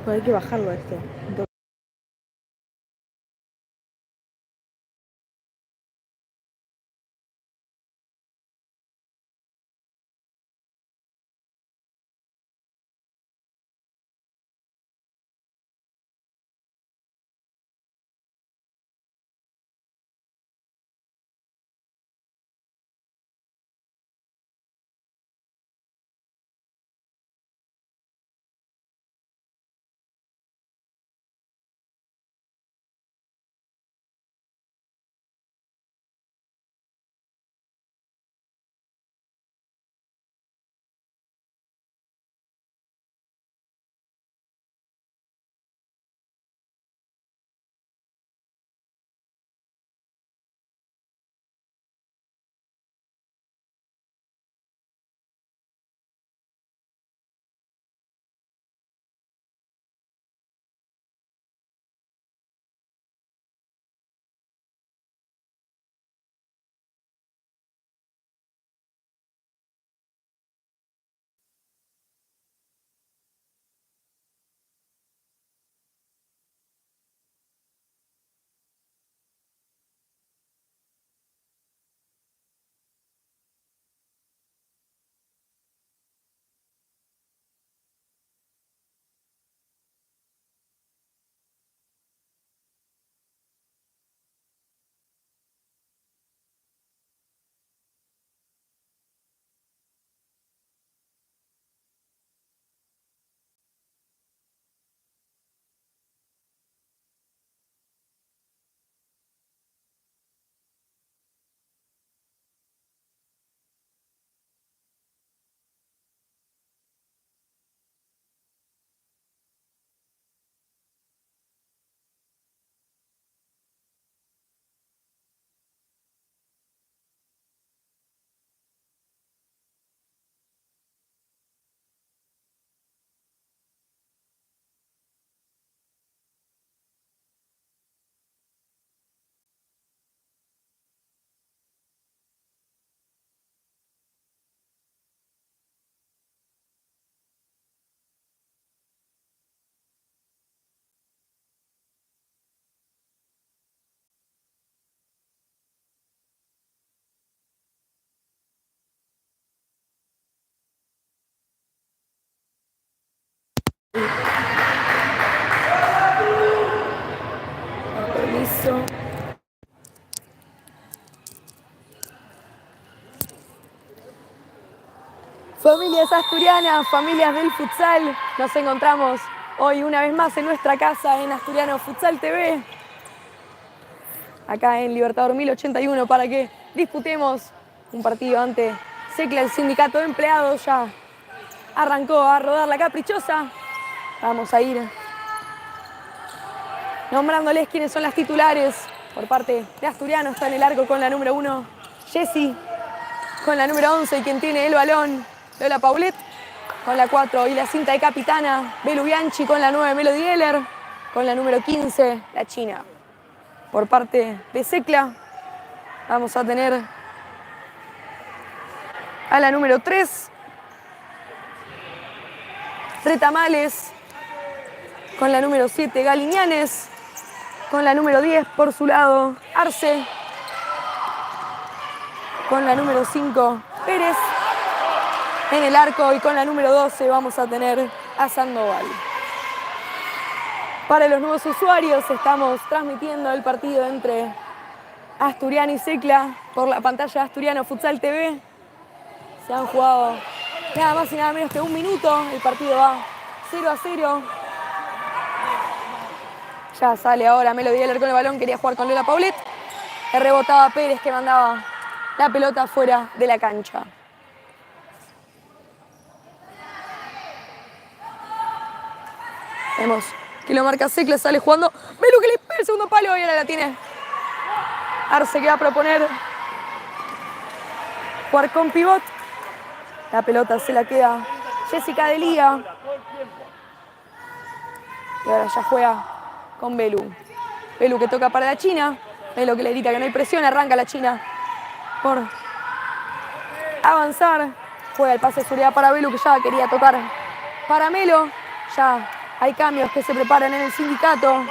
Hay que bajarlo a esto. Permiso. Familias asturianas, familias del futsal, nos encontramos hoy una vez más en nuestra casa en Asturiano Futsal TV, acá en Libertador 1081, para que disputemos un partido ante SECLA. El sindicato de empleados ya arrancó a rodar la caprichosa. Vamos a ir nombrándoles quiénes son las titulares. Por parte de Asturiano está en el arco con la número 1, Jessy, con la número 11, quien tiene el balón, Lola Paulet, con la 4 y la cinta de capitana, Belu Bianchi, con la 9, Melody Heller, con la número 15, la China. Por parte de SECLA vamos a tener a la número 3, Retamales, con la número 7, Galiñanes, con la número 10 por su lado, Arce, con la número 5, Pérez, en el arco, y con la número 12 vamos a tener a Sandoval. Para los nuevos usuarios, estamos transmitiendo el partido entre Asturiano y SECLA por la pantalla de Asturiano Futsal TV. Se han jugado nada más y nada menos que un minuto. El partido va 0-0. Ya sale ahora Melody Heller con el balón. Quería jugar con Lola Paulet. Le rebotaba Pérez, que mandaba la pelota fuera de la cancha. Vemos que lo marca SECLA, sale jugando. Belu, que le pega el segundo palo y ahora la tiene Arce, que va a proponer jugar con pivot. La pelota se la queda Jessica Delía. Y ahora ya juega con Belu. Belu, que toca para la China. Belu, que le grita que no hay presión. Arranca la China por avanzar. Juega el pase de seguridad para Belu, que ya quería tocar para Melo. Ya Hay cambios que se preparan en el sindicato.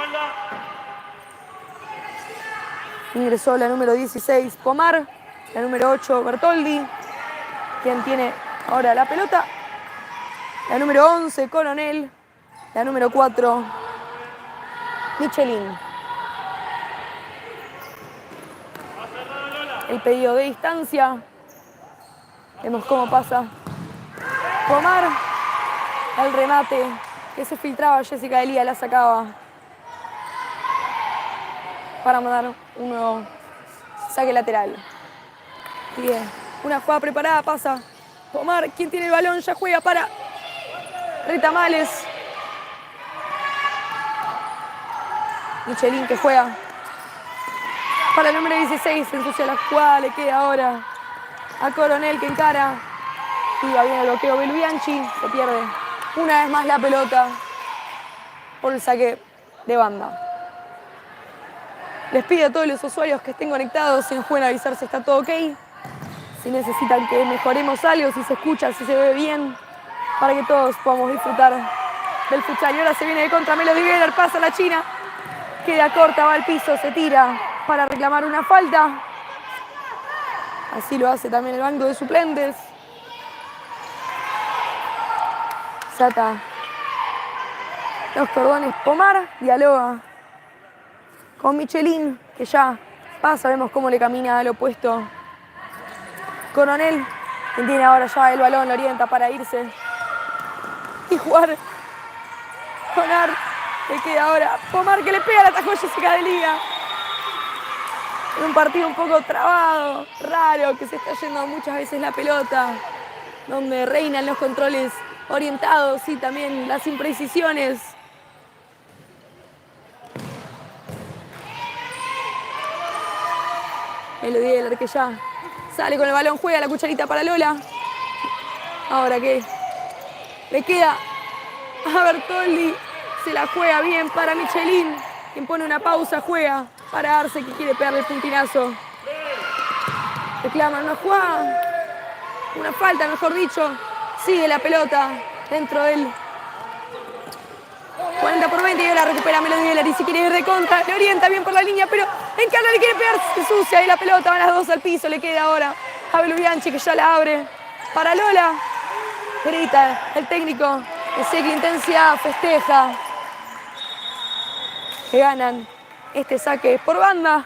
Ingresó la número 16, Pomar. La número 8, Bertoldi, quien tiene ahora la pelota. La número 11, Coronel. La número 4, Michelin. El pedido de distancia. Vemos cómo pasa Pomar. El remate que se filtraba, Jessica Delía la sacaba para mandar un nuevo saque lateral. Bien, una jugada preparada, pasa Pomar, quien tiene el balón, ya juega para Retamales. Michelin que juega para el número 16, se ensucia la jugada, le queda ahora a Coronel que encara. Y va bien el bloqueo Belubianchi, se pierde una vez más la pelota por el saque de banda. Les pido a todos los usuarios que estén conectados, si nos pueden avisar si está todo ok, si necesitan que mejoremos algo, si se escucha, si se ve bien, para que todos podamos disfrutar del futsal. Y ahora se viene de contra Melody Geller, pasa la China, queda corta, va al piso, se tira para reclamar una falta. Así lo hace también el banco de suplentes. Sata los cordones Pomar, dialoga con Michelin, que ya pasa, vemos cómo le camina al opuesto Coronel, quien tiene ahora ya el balón, lo orienta para irse y jugar con Art. Le queda ahora Pomar que le pega al atajo a Jessica Delía. En un partido un poco trabado, raro, que se está yendo muchas veces la pelota, donde reinan los controles orientados y también las imprecisiones. Melody Geller que ya sale con el balón, juega la cucharita para Lola. Ahora que le queda a Bertoldi, se la juega bien para Michelin, quien pone una pausa, juega para Arce que quiere pegarle el puntinazo. Reclaman una jugada, una falta mejor dicho, sigue la pelota dentro del 40/20 y ahora recupera Melody Geller y si quiere ir de contra, le orienta bien por la línea, pero encara, le quiere pegar, se sucia y la pelota, van las dos al piso, le queda ahora a Belubianchi que ya la abre para Lola. Grita el técnico, Ezequiel Intensidad, festeja que ganan este saque por banda.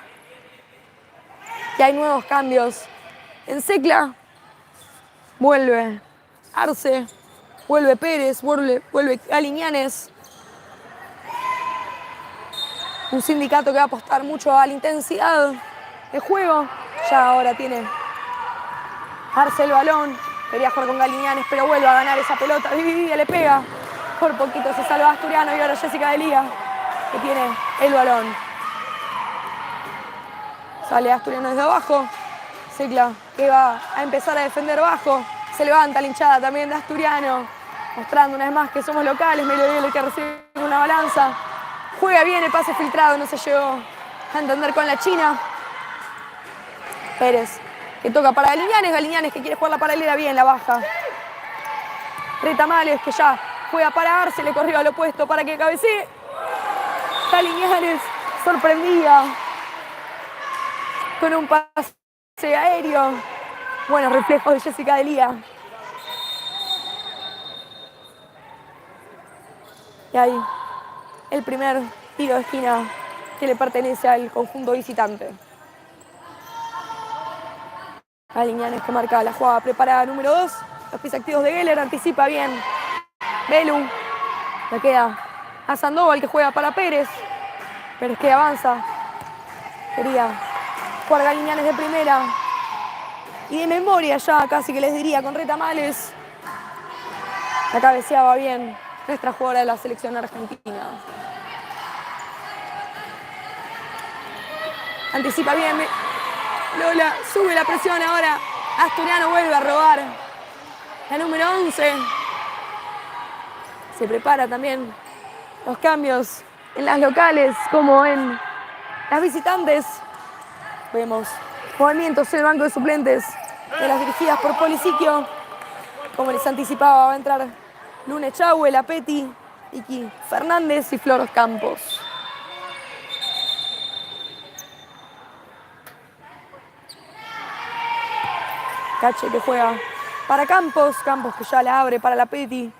Y hay nuevos cambios en Secla. Vuelve Arce, vuelve Pérez, vuelve Galiñanes. Un sindicato que va a apostar mucho a la intensidad de juego. Ya ahora tiene Arce el balón. Quería jugar con Galiñanes, pero vuelve a ganar esa pelota. Vivia le pega. Por poquito se salva Asturiano y ahora Jessica Delía, que tiene el balón. Sale Asturiano desde abajo. Secla que va a empezar a defender bajo. Se levanta la hinchada también de Asturiano, mostrando una vez más que somos locales. Melody Geller que recibe una balanza. Juega bien el pase filtrado, no se llegó a entender con la China. Pérez que toca para Galiñanes. Galiñanes que quiere jugar la paralela bien, la baja. Retamales que ya juega para Arce, le corrió al opuesto para que cabecee. Galiñanes sorprendida con un pase aéreo. Buenos reflejos de Jessica Delía. Y ahí el primer tiro de esquina que le pertenece al conjunto visitante. Galiñanes que marca la jugada preparada número 2. Los pies activos de Geller, anticipa bien Belu. Le queda a Sandoval que juega para Pérez. Pérez que avanza. Quería jugar Galiñanes de primera. Y de memoria ya, casi que les diría, con Retamales. La cabeceaba bien nuestra jugadora de la selección argentina. Anticipa bien Lola, sube la presión ahora. Asturiano vuelve a robar. La número 11. Se prepara también los cambios en las locales como en las visitantes. Vemos movimientos en el banco de suplentes de las dirigidas por Polisiquio. Como les anticipaba, va a entrar Lune Chahue, la Peti, Vicky Fernández y Flor Campos. Cache que juega para Campos. Campos que ya la abre para la Peti.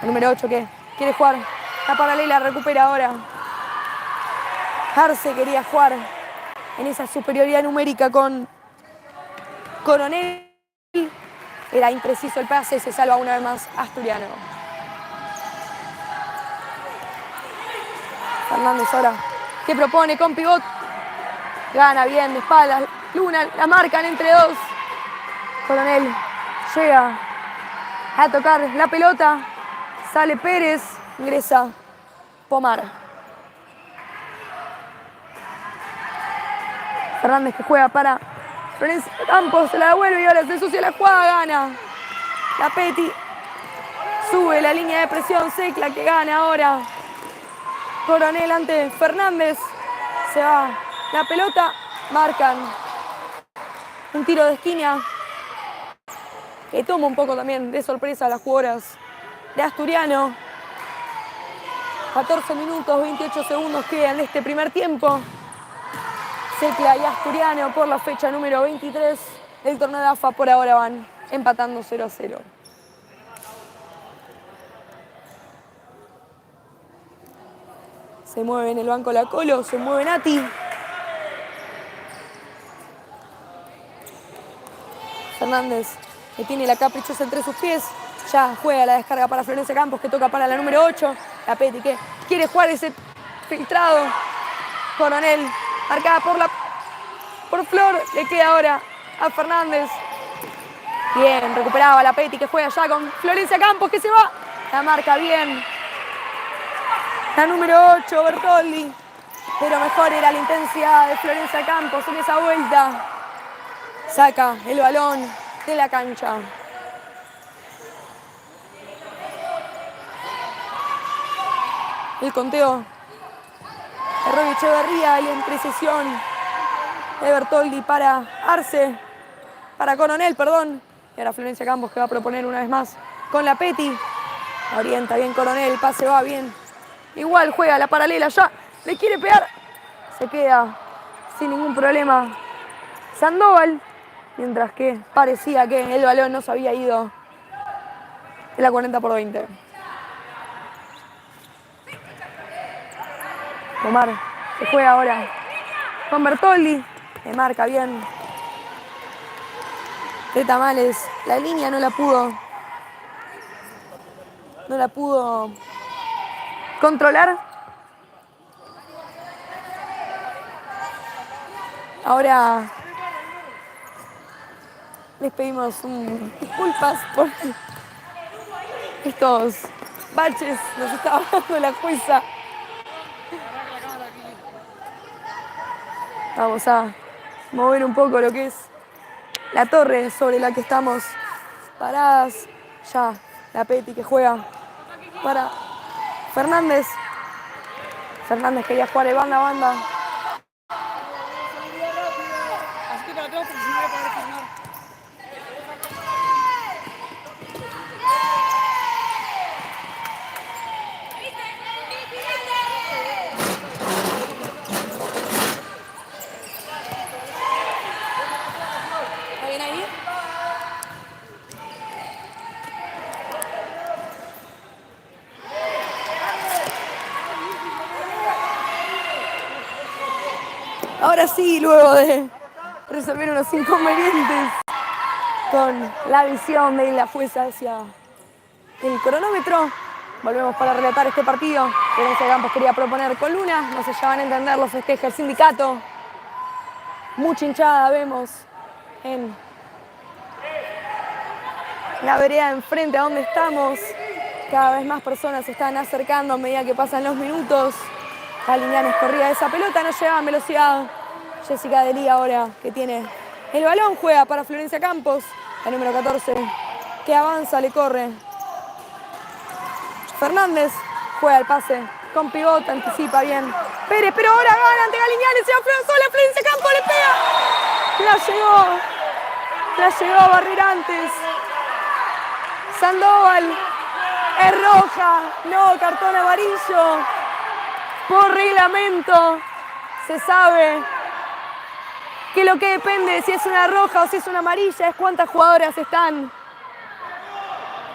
El número 8 que quiere jugar. La paralela recupera ahora. Arce quería jugar en esa superioridad numérica con Coronel. Era impreciso el pase, se salva una vez más Asturiano. Fernández ahora, que propone con pivot. Gana bien de espaldas. Luna, la marcan entre dos. Coronel llega a tocar la pelota. Sale Pérez, ingresa Pomar. Fernández que juega para Florencia Campos, se la devuelve y ahora se ensucia la jugada, gana. La Peti sube la línea de presión, Secla que gana ahora. Coronel ante Fernández, se va la pelota, marcan un tiro de esquina que toma un poco también de sorpresa a las jugadoras de Asturiano. 14 minutos, 28 segundos quedan de este primer tiempo. Secla y Asturiano por la fecha número 23 del torneo de AFA por ahora van empatando 0-0. Se mueve en el banco la Colo, se mueve Nati. Fernández, que tiene la caprichosa entre sus pies. Ya juega la descarga para Florencia Campos, que toca para la número 8. La Peti, que quiere jugar ese filtrado. Coronel, marcada por Flor, le queda ahora a Fernández. Bien, recuperaba la Peti, que juega ya con Florencia Campos, que se va. La marca bien la número 8, Bertoldi. Pero mejor era la intensidad de Florencia Campos en esa vuelta. Saca el balón de la cancha. El conteo de Robbie Echeverría y en precisión de Bertoldi para Arce, para Coronel, perdón. Y ahora Florencia Campos que va a proponer una vez más con la Peti. Orienta bien Coronel, el pase va bien. Igual juega la paralela ya, le quiere pegar. Se queda sin ningún problema Sandoval. Mientras que parecía que el balón no se había ido de la 40-20. Omar se juega ahora con Bertoldi. Le marca bien de Tamales. La línea no la pudo controlar. Ahora les pedimos disculpas por estos baches. Nos está hablando la jueza. Vamos a mover un poco lo que es la torre sobre la que estamos paradas. Ya la Peti que juega para Fernández. Fernández quería jugar de banda a banda. Ahora sí, luego de resolver unos inconvenientes con la visión de la jueza hacia el cronómetro, volvemos para relatar este partido. Florencia Campos quería proponer con Luna, no se llevan a entender los festejos del sindicato. Mucha hinchada vemos en la vereda enfrente a donde estamos. Cada vez más personas se están acercando a medida que pasan los minutos. Caliñanes corría esa pelota, no llegaba en velocidad. Jessica Delí ahora que tiene el balón, juega para Florencia Campos, la número 14, que avanza, le corre. Fernández juega el pase con pivot, anticipa bien Pérez, pero ahora gana ante Caliñanes, se va sola, Florencia Campos le pega. La llegó a barrer antes. Sandoval, error roja. No, cartón amarillo. Por reglamento se sabe que lo que depende de si es una roja o si es una amarilla es cuántas jugadoras están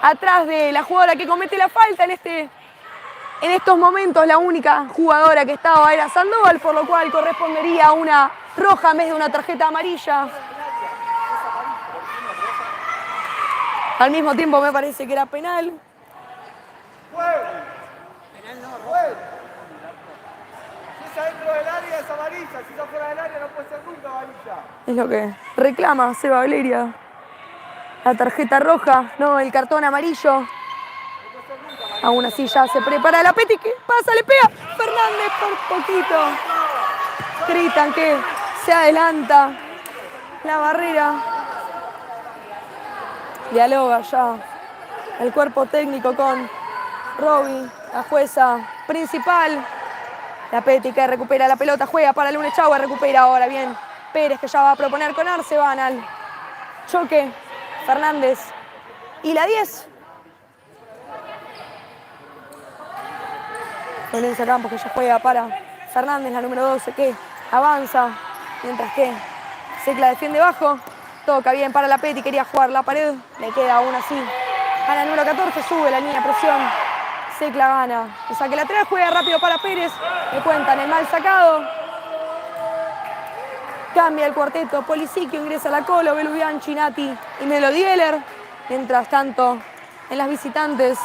atrás de la jugadora que comete la falta. En estos momentos la única jugadora que estaba era Sandoval, por lo cual correspondería a una roja en vez de una tarjeta amarilla. Al mismo tiempo me parece que era penal. Penal no, roja. Si está dentro del área es amarilla, si está fuera del área no puede ser nunca amarilla. Es lo que reclama Seba Valeria. La tarjeta roja, no, el cartón amarillo. Aún así ya se prepara la Peti, que pasa, le pega Fernández por poquito. Gritan que se adelanta la barrera. Dialoga ya el cuerpo técnico con Roby, la jueza principal. La Peti que recupera la pelota, juega para Lune Chagua, recupera ahora bien Pérez, que ya va a proponer con Arce, van al choque Fernández y la 10. Florencia Campos, que ya juega para Fernández, la número 12, que avanza, mientras que Secla defiende bajo. Toca bien para la Peti, quería jugar la pared, le queda aún así. A la número 14, sube la línea de presión. Secla gana. El saque lateral, juega rápido para Pérez. Le cuentan el mal sacado. Cambia el cuarteto. Polisiquio ingresa a la Colo, Belubián, Chinati y Melody Geller. Mientras tanto, en las visitantes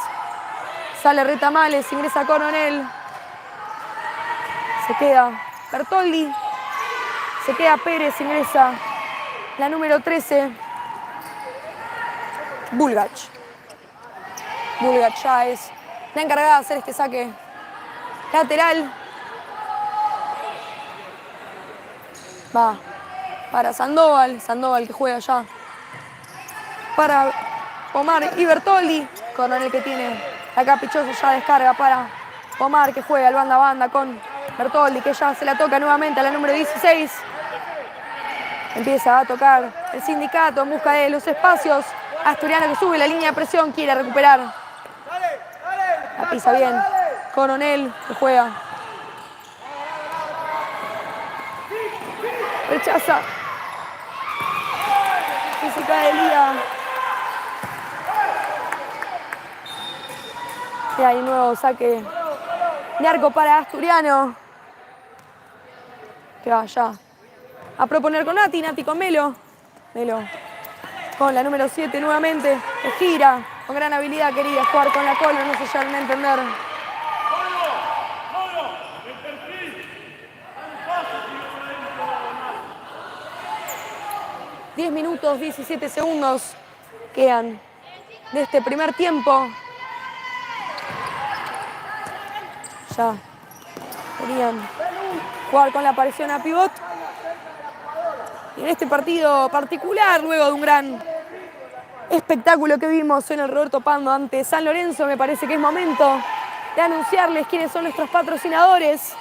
sale Retamales, ingresa Coronel. Se queda Bertoldi. Se queda Pérez, ingresa la número 13. Bulgach. Bulgach ya es la encargada de hacer este saque lateral. Va para Sandoval. Sandoval que juega ya para Omar y Bertoldi. Coronel que tiene la caprichosa ya descarga para Omar, que juega el banda a banda con Bertoldi, que ya se la toca nuevamente a la número 16. Empieza a tocar el sindicato en busca de los espacios. Asturiano que sube la línea de presión, quiere recuperar. La pisa bien. Coronel que juega. Rechaza. Física de Lía. Y hay nuevo saque de arco para Asturiano. Que vaya a proponer con Nati. Nati con Melo. Melo con la número 7 nuevamente. Que gira con gran habilidad. Quería jugar con la Colo, no se llega a entender. ...10 minutos, 17 segundos... ...quedan de este primer tiempo. Ya querían jugar con la aparición a pivot. Y en este partido particular, luego de un gran espectáculo que vimos en el Roberto Pando ante San Lorenzo, me parece que es momento de anunciarles quiénes son nuestros patrocinadores.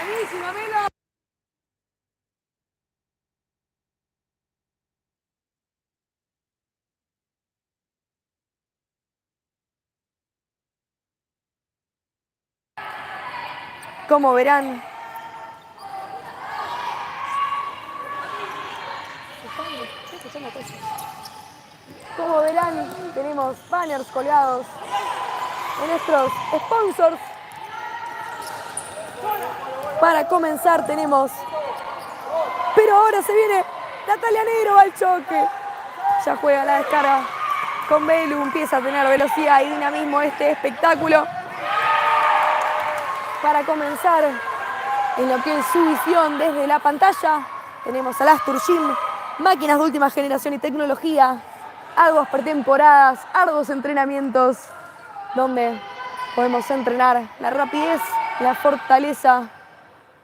Buenísima, Melo. Como verán, tenemos banners colgados de nuestros sponsors. Para comenzar tenemos, pero ahora se viene Natalia Negro al choque. Ya juega la descarga con Belu, empieza a tener velocidad y dinamismo este espectáculo. Para comenzar, en lo que es su visión desde la pantalla, tenemos al Astur Gym, máquinas de última generación y tecnología, arduas pretemporadas, arduos entrenamientos, donde podemos entrenar la rapidez, la fortaleza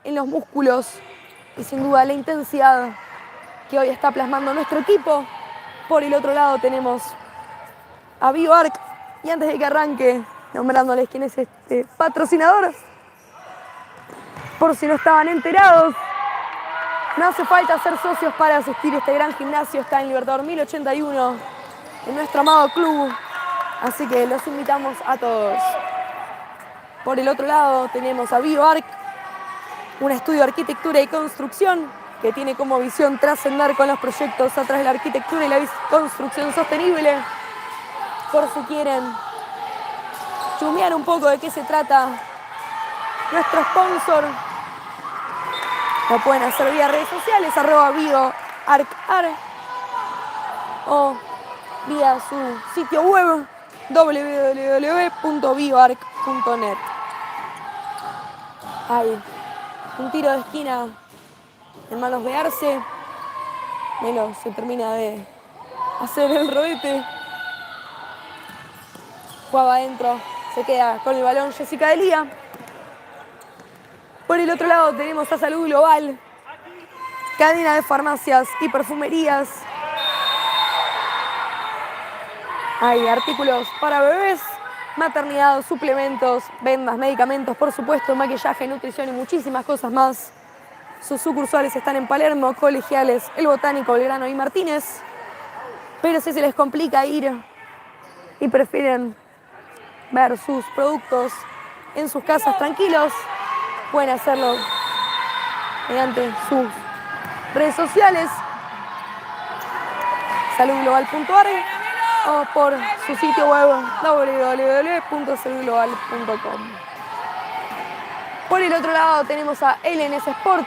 en los músculos y sin duda la intensidad que hoy está plasmando nuestro equipo. Por el otro lado tenemos a BioArc, y antes de que arranque, nombrándoles quién es este patrocinador, por si no estaban enterados, no hace falta ser socios para asistir a este gran gimnasio. Está en Libertador 1081, en nuestro amado club. Así que los invitamos a todos. Por el otro lado tenemos a BioArc, un estudio de arquitectura y construcción que tiene como visión trascender con los proyectos a través de la arquitectura y la construcción sostenible. Por si quieren chusmear un poco de qué se trata nuestro sponsor, lo pueden hacer vía redes sociales, @BioArcAr, o vía su sitio web www.bioarc.net. Hay un tiro de esquina en manos de Arce. Melo se termina de hacer el rodete. Jugaba adentro, se queda con el balón Jessica Delía. Por el otro lado tenemos a Salud Global, cadena de farmacias y perfumerías. Hay artículos para bebés, maternidad, suplementos, vendas, medicamentos, por supuesto, maquillaje, nutrición y muchísimas cosas más. Sus sucursales están en Palermo, Colegiales, El Botánico, Belgrano y Martínez. Pero si se les complica ir y prefieren ver sus productos en sus casas tranquilos, pueden hacerlo mediante sus redes sociales, saludglobal.ar, o por su sitio web www.saludglobal.com. Por el otro lado tenemos a LNS Sport,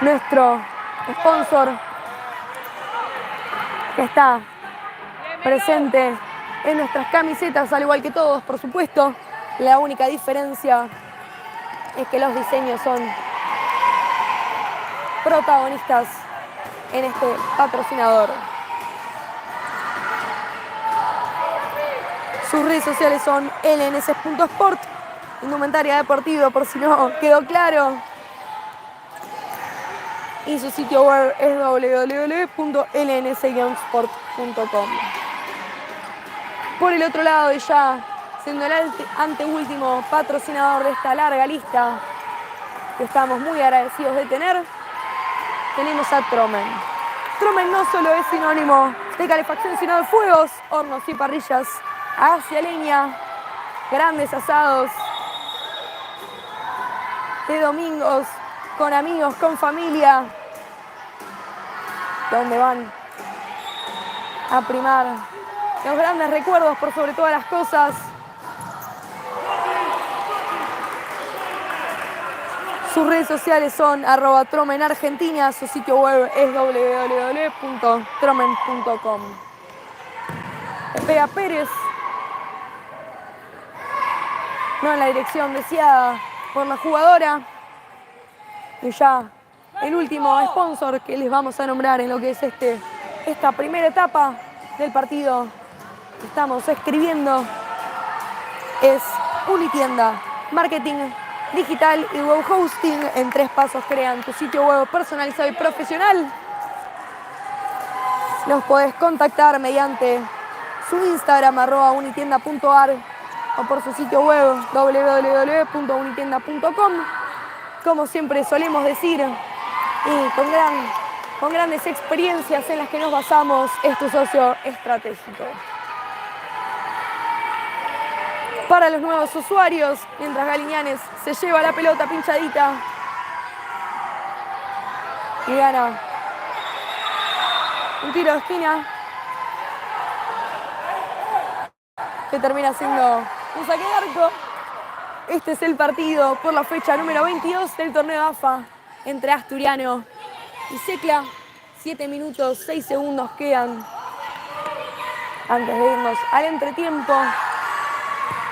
nuestro sponsor, que está presente en nuestras camisetas, al igual que todos, por supuesto. La única diferencia es que los diseños son protagonistas en este patrocinador. Sus redes sociales son lns.sport, indumentaria deportiva, por si no quedó claro. Y su sitio web es www.lns-sport.com. Por el otro lado, y ya siendo el anteúltimo patrocinador de esta larga lista que estamos muy agradecidos de tener, tenemos a Tromen. Tromen no solo es sinónimo de calefacción, sino de fuegos, hornos y parrillas a gas y a leña, grandes asados de domingos, con amigos, con familia, donde van a primar los grandes recuerdos por sobre todas las cosas. Sus redes sociales son @tromenargentina, su sitio web es www.tromen.com. Pega Pérez, no en la dirección deseada por la jugadora. Y ya el último sponsor que les vamos a nombrar en lo que es esta primera etapa del partido que estamos escribiendo es Unitienda. Marketing digital y web hosting en 3 pasos crean tu sitio web personalizado y profesional. Los podés contactar mediante su Instagram @unitienda.ar o por su sitio web www.unitienda.com. Como siempre solemos decir, y con grandes experiencias en las que nos basamos, es tu socio estratégico. Para los nuevos usuarios, mientras Galiñanes se lleva la pelota pinchadita y gana un tiro de esquina que termina siendo un saque de arco. Este es el partido por la fecha número 22 del torneo AFA entre Asturiano y Secla. 7 minutos, 6 segundos quedan antes de irnos al entretiempo.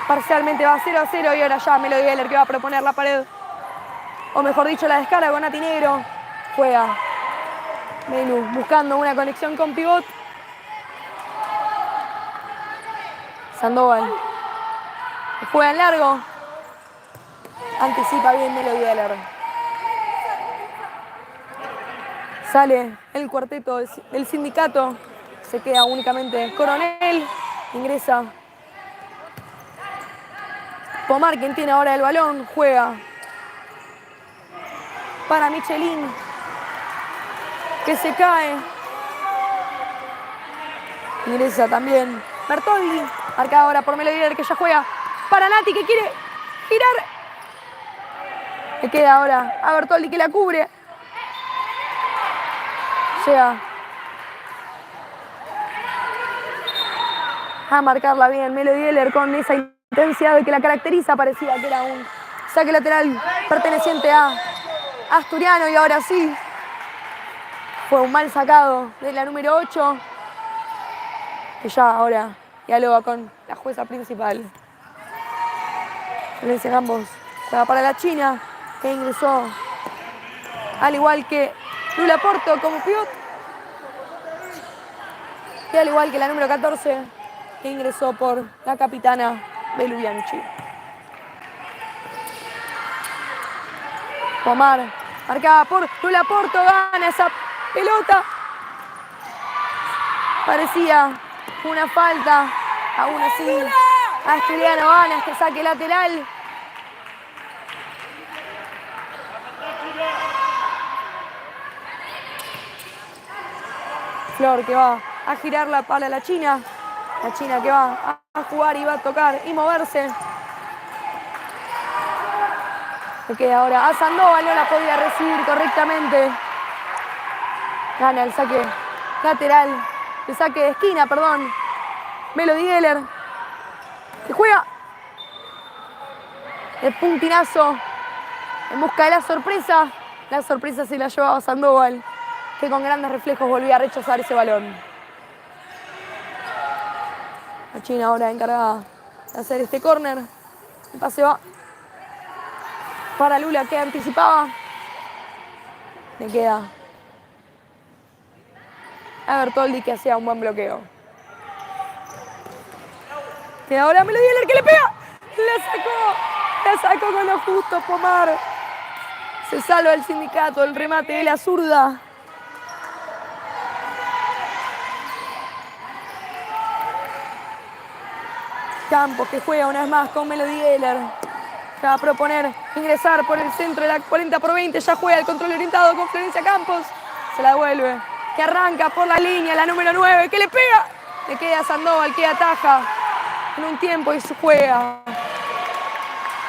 Parcialmente va 0-0 y ahora ya Melody Geller que va a proponer la pared. O mejor dicho, la descarga con Nati Negro. Juega Melu buscando una conexión con pivot. Sandoval. Juega en largo. Anticipa bien Melody Geller. Sale el cuarteto del sindicato. Se queda únicamente Coronel. Ingresa Pomar, quien tiene ahora el balón. Juega para Michelin, que se cae. Ingresa también Bertoldi. Marcada ahora por Melodier, que ya juega para Nati, que quiere girar. Le queda ahora a Bertoldi, que la cubre. Llega a marcarla bien Melodier con esa intensidad que la caracteriza. Parecía que era un saque lateral perteneciente a Asturiano, y ahora sí fue un mal sacado de la número 8, que ya ahora dialoga con la jueza principal. Florencia Campos juega para la China, que ingresó al igual que Lula Porto como pivot, y al igual que la número 14, que ingresó por la capitana Belu Bianchi. Omar, marcada por Lula Porto, gana esa pelota. Parecía una falta, aún así Asturiano gana este saque lateral. Flor, que va a girarla para la China. La China que va a jugar y va a tocar y moverse. Le queda ahora a Sandoval, no la podía recibir correctamente. Gana el saque lateral, el saque de esquina, perdón. Melody Geller, que juega el puntinazo en busca de la sorpresa. La sorpresa se la llevaba Sandoval, que con grandes reflejos volvía a rechazar ese balón. La China ahora encargada de hacer este córner. El pase va para Lula, que anticipaba. Le queda a Bertoldi, que hacía un buen bloqueo. Queda ahora Melody Geller, que le pega. La sacó con lo justo Pomar. Se salva el Sindicato, el remate de la zurda. Campos, que juega una vez más con Melody Geller. Va a proponer ingresar por el centro de la 40/20. Ya juega el control orientado con Florencia Campos. Se la devuelve. Que arranca por la línea la número 9. Que le pega. Le queda a Sandoval, que ataja en un tiempo y se juega.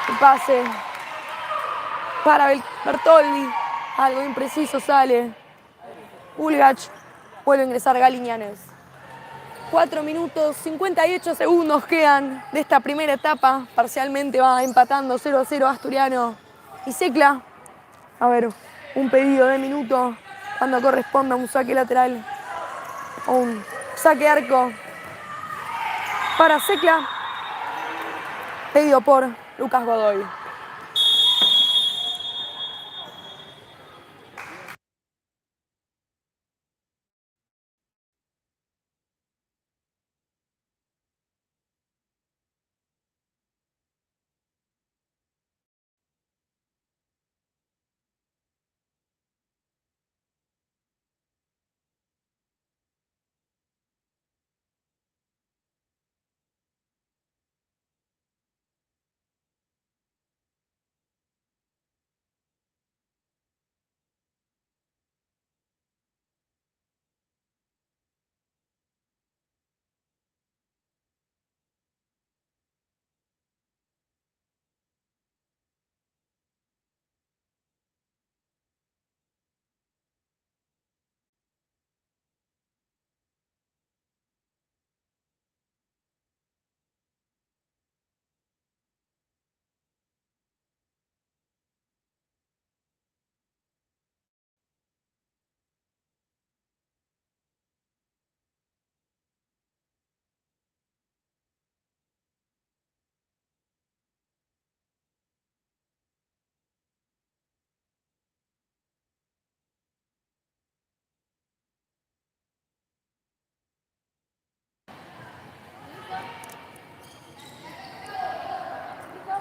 El pase para Bertoldi. Algo impreciso sale. Ulgach. Vuelve a ingresar Galiñanes. 4 minutos 58 segundos quedan de esta primera etapa. Parcialmente va empatando 0-0 Asturiano y Secla. A ver, un pedido de minuto cuando corresponda un saque lateral o un saque arco para Secla. Pedido por Lucas Godoy.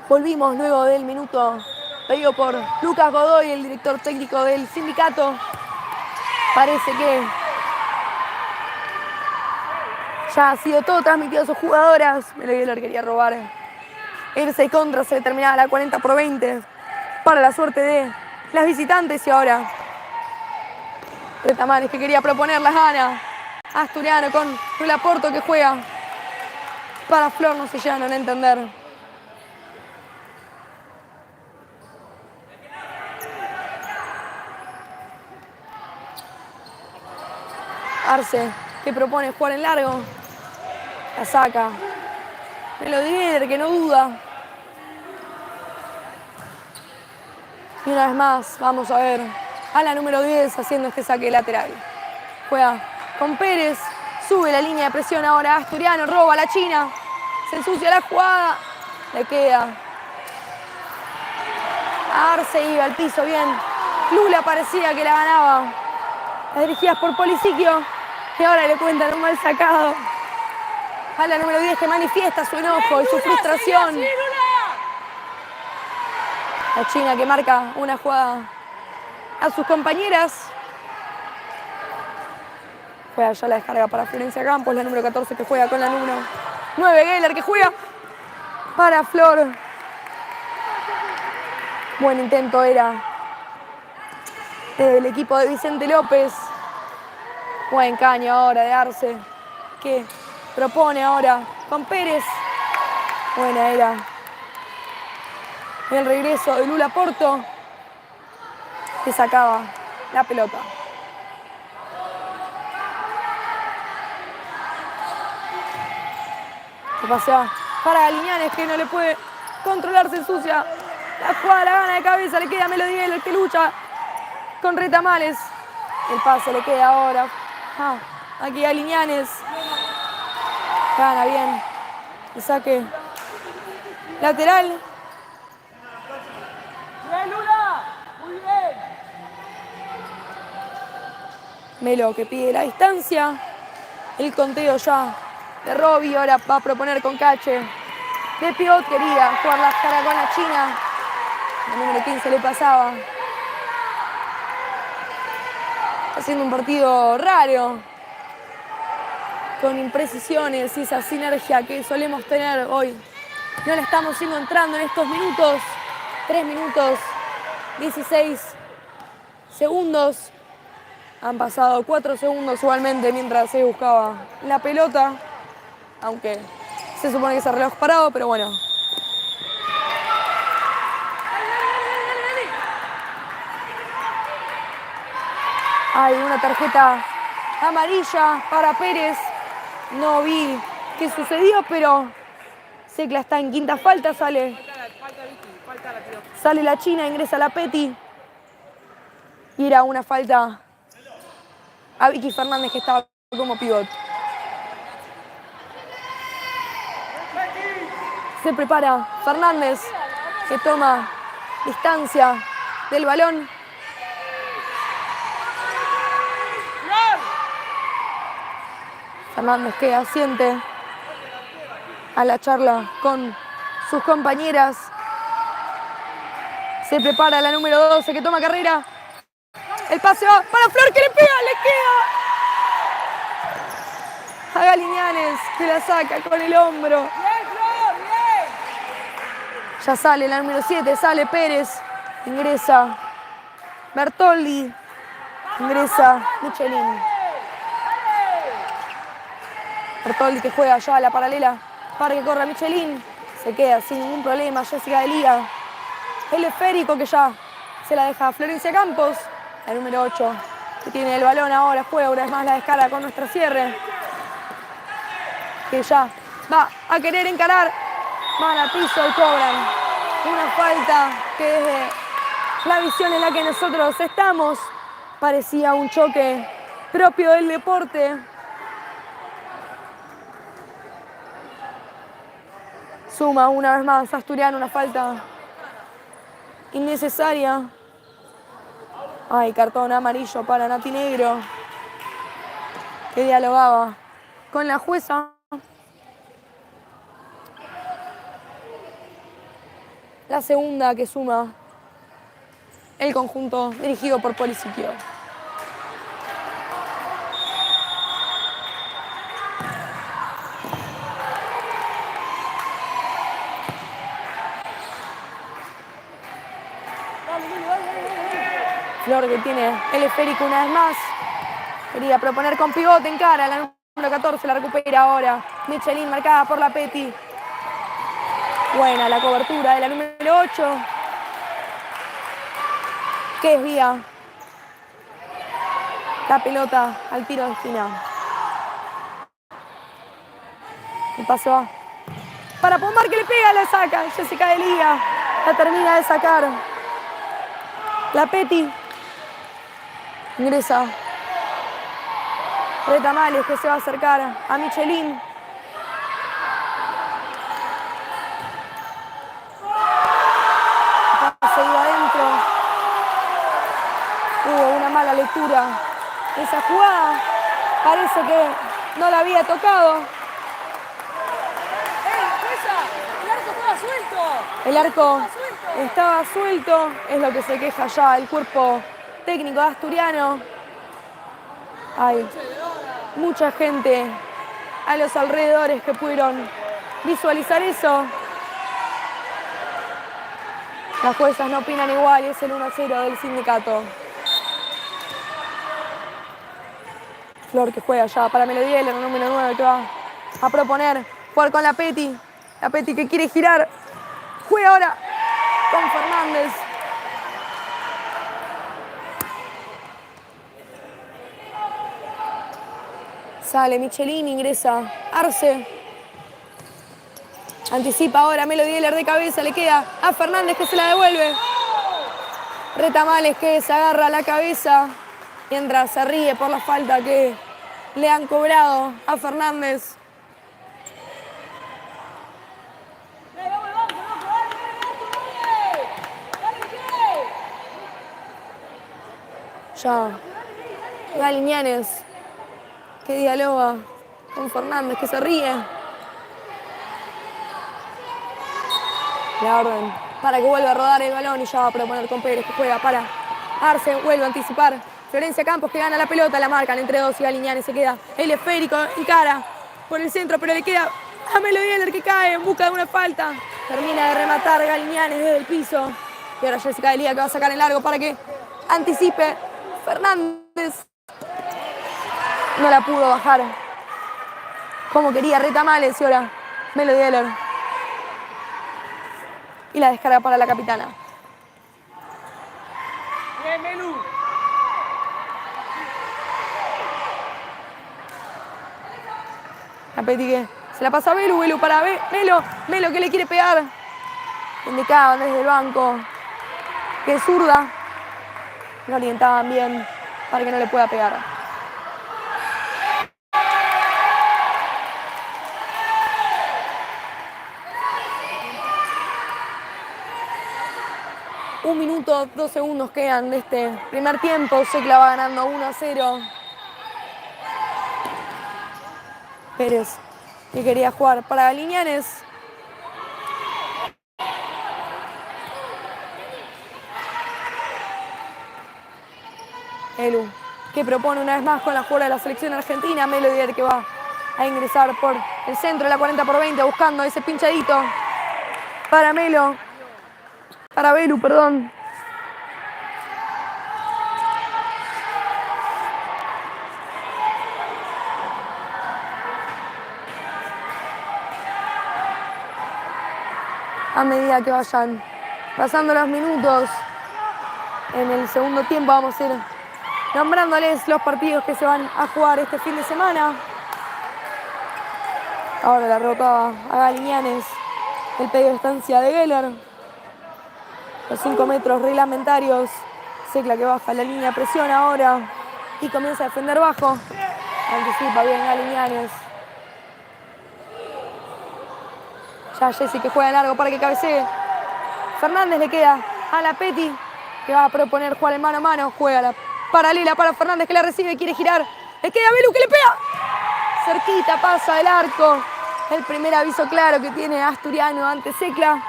Volvimos luego del minuto pedido por Lucas Godoy, el director técnico del sindicato. Parece que ya ha sido todo transmitido a sus jugadoras. Melody Geller quería robar el 6 contra, se terminaba la 40/20 para la suerte de las visitantes. Y ahora Retamares, que quería proponer las ganas. Asturiano con Lula Porto que juega para Flor, no se llegan a entender. Arce que propone jugar en largo. La saca. Melody que no duda. Y una vez más, vamos a ver a la número 10 haciendo este saque lateral. Juega con Pérez. Sube la línea de presión ahora Asturiano. Roba a la China. Se ensucia la jugada. Le queda. Arce iba al piso bien. Lula parecía que la ganaba. Las dirigidas por Polisiquio. Y ahora le cuentan un mal sacado a la número 10 que manifiesta su enojo y su frustración. La China que marca una jugada a sus compañeras. Juega ya la descarga para Florencia Campos, la número 14 que juega con la número 9, Geller que juega para Flor. Buen intento era del equipo de Vicente López. Buen caño ahora de Arce, que propone ahora con Pérez. Buena era el regreso de Lula Porto, que sacaba la pelota. Que pasea para Galiñanes, que no le puede controlar, se ensucia la jugada, la gana de cabeza, le queda a Melody el que lucha con Retamales. El pase le queda ahora. Aquí Galiñanes. Gana bien. El saque lateral. ¡Bien, Lula! ¡Muy bien! Melo que pide la distancia. El conteo ya de Robbie. Ahora va a proponer con Cache. De pivot quería jugar la cara con la China. El número 15 le pasaba. Haciendo un partido raro. Con imprecisiones y esa sinergia que solemos tener hoy. No le estamos encontrando en estos minutos. 3 minutos 16 segundos. Han pasado 4 segundos igualmente mientras se buscaba la pelota. Aunque se supone que es el reloj parado, pero bueno. Hay una tarjeta amarilla para Pérez. No vi qué sucedió, pero Secla está en quinta falta. Sale la China, ingresa la Peti. Y era una falta a Vicky Fernández, que estaba como pivot. Se prepara Fernández, que toma distancia del balón. Fernández que asiente a la charla con sus compañeras. Se prepara la número 12 que toma carrera. El pase va para Flor que le pega, le queda a Galiñanes que la saca con el hombro. ¡Bien, Flor! ¡Bien! Ya sale la número 7, sale Pérez. Ingresa Bertoldi. Ingresa Michelin. Bertoldi que juega ya a la paralela para que corra Michelin. Se queda sin ningún problema Jessica Delía. El esférico que ya se la deja a Florencia Campos. La número 8 que tiene el balón ahora. Juega una vez más la descarga con nuestro cierre. Que ya va a querer encarar. Van al piso y cobran. Una falta que desde la visión en la que nosotros estamos parecía un choque propio del deporte. Suma una vez más Asturiano, una falta innecesaria. Ay, cartón amarillo para Nati Negro, que dialogaba con la jueza. La segunda que suma el conjunto dirigido por Polisiquio. Flor que tiene el esférico una vez más. Quería proponer con pivote en cara. La número 14 la recupera ahora. Michelin marcada por la Petty. Buena la cobertura de la número 8. Que desvía la pelota al tiro de esquina. El pase va para Pomar, que le pega, la saca. Jessica Delía la termina de sacar. La Petty ingresa. Retamales, que se va a acercar a Michelin. Se iba adentro. Hubo una mala lectura de esa jugada. Parece que no la había tocado. El arco estaba suelto, es lo que se queja ya el cuerpo técnico de Asturiano. Hay mucha gente a los alrededores que pudieron visualizar eso. Las juezas no opinan igual y es el 1-0 del sindicato. Flor que juega ya para Melodiel, el número 9 que va a proponer jugar con la Petty. La Petty que quiere girar. Juega ahora con Fernández. Sale Michelin, ingresa Arce. Anticipa ahora Melodieler de cabeza, le queda a Fernández que se la devuelve. Retamales que se agarra la cabeza mientras se ríe por la falta que le han cobrado a Fernández. Ya Galiñanes que dialoga con Fernández, que se ríe. La orden para que vuelva a rodar el balón y ya va a proponer con Pérez, que juega para Arce, vuelve a anticipar. Florencia Campos que gana la pelota, la marcan entre dos y Galiñanes se queda el esférico en cara por el centro, pero le queda a Melodieler que cae en busca de una falta. Termina de rematar Galiñanes desde el piso. Y ahora Jessica Delía que va a sacar en largo para que anticipe Fernández. No la pudo bajar como quería Retamales y ahora Melodieler. Y la descarga para la capitana. Bien, Melu. La Petty que se la pasa a Belu, Belu para Melo que le quiere pegar. Indicaban desde el banco que es zurda. Lo orientaban bien para que no le pueda pegar. Un minuto, 2 segundos quedan de este primer tiempo. Secla va ganando 1-0. Pérez, que quería jugar para Galiñanes. Elu, que propone una vez más con la jugada de la selección argentina. Melodier que va a ingresar por el centro de la 40x20 buscando ese pinchadito para Melo. Para Belu, perdón. A medida que vayan pasando los minutos, en el segundo tiempo vamos a ir nombrándoles los partidos que se van a jugar este fin de semana. Ahora la rebotaba a Galiñanes, el pedido de estancia de Geller. Los 5 metros reglamentarios. Secla que baja la línea, presiona ahora y comienza a defender bajo. Anticipa bien Galiñanes. Ya Jessy que juega largo para que cabecee. Fernández le queda a la Petty que va a proponer jugar en mano a mano. Juega la paralela para Fernández que la recibe y quiere girar. Le queda a Belu que le pega. Cerquita pasa del arco. El primer aviso claro que tiene Asturiano ante Secla.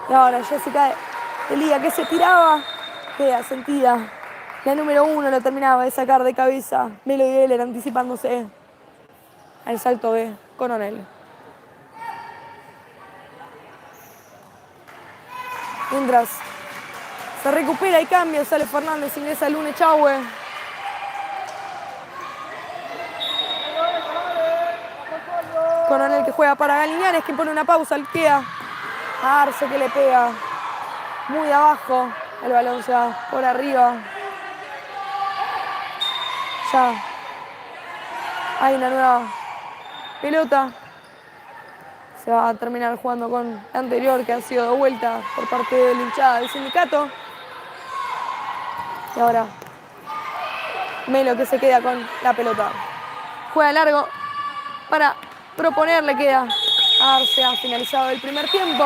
Y ahora Jessica Delía que se tiraba. Queda sentida. La número 1 lo terminaba de sacar de cabeza. Melodieler anticipándose al salto de Coronel. Mientras se recupera y cambia, sale Fernández, ingresa Lune Chahue. Coronel que juega para Galiñanes, que pone una pausa al queda. A Arce que le pega. Muy abajo. El balón se va por arriba. Ya hay una nueva pelota. Se va a terminar jugando con la anterior que ha sido de vuelta por parte de la hinchada del sindicato. Y ahora Melo que se queda con la pelota. Juega largo para proponerle, queda Arce. Ha finalizado el primer tiempo.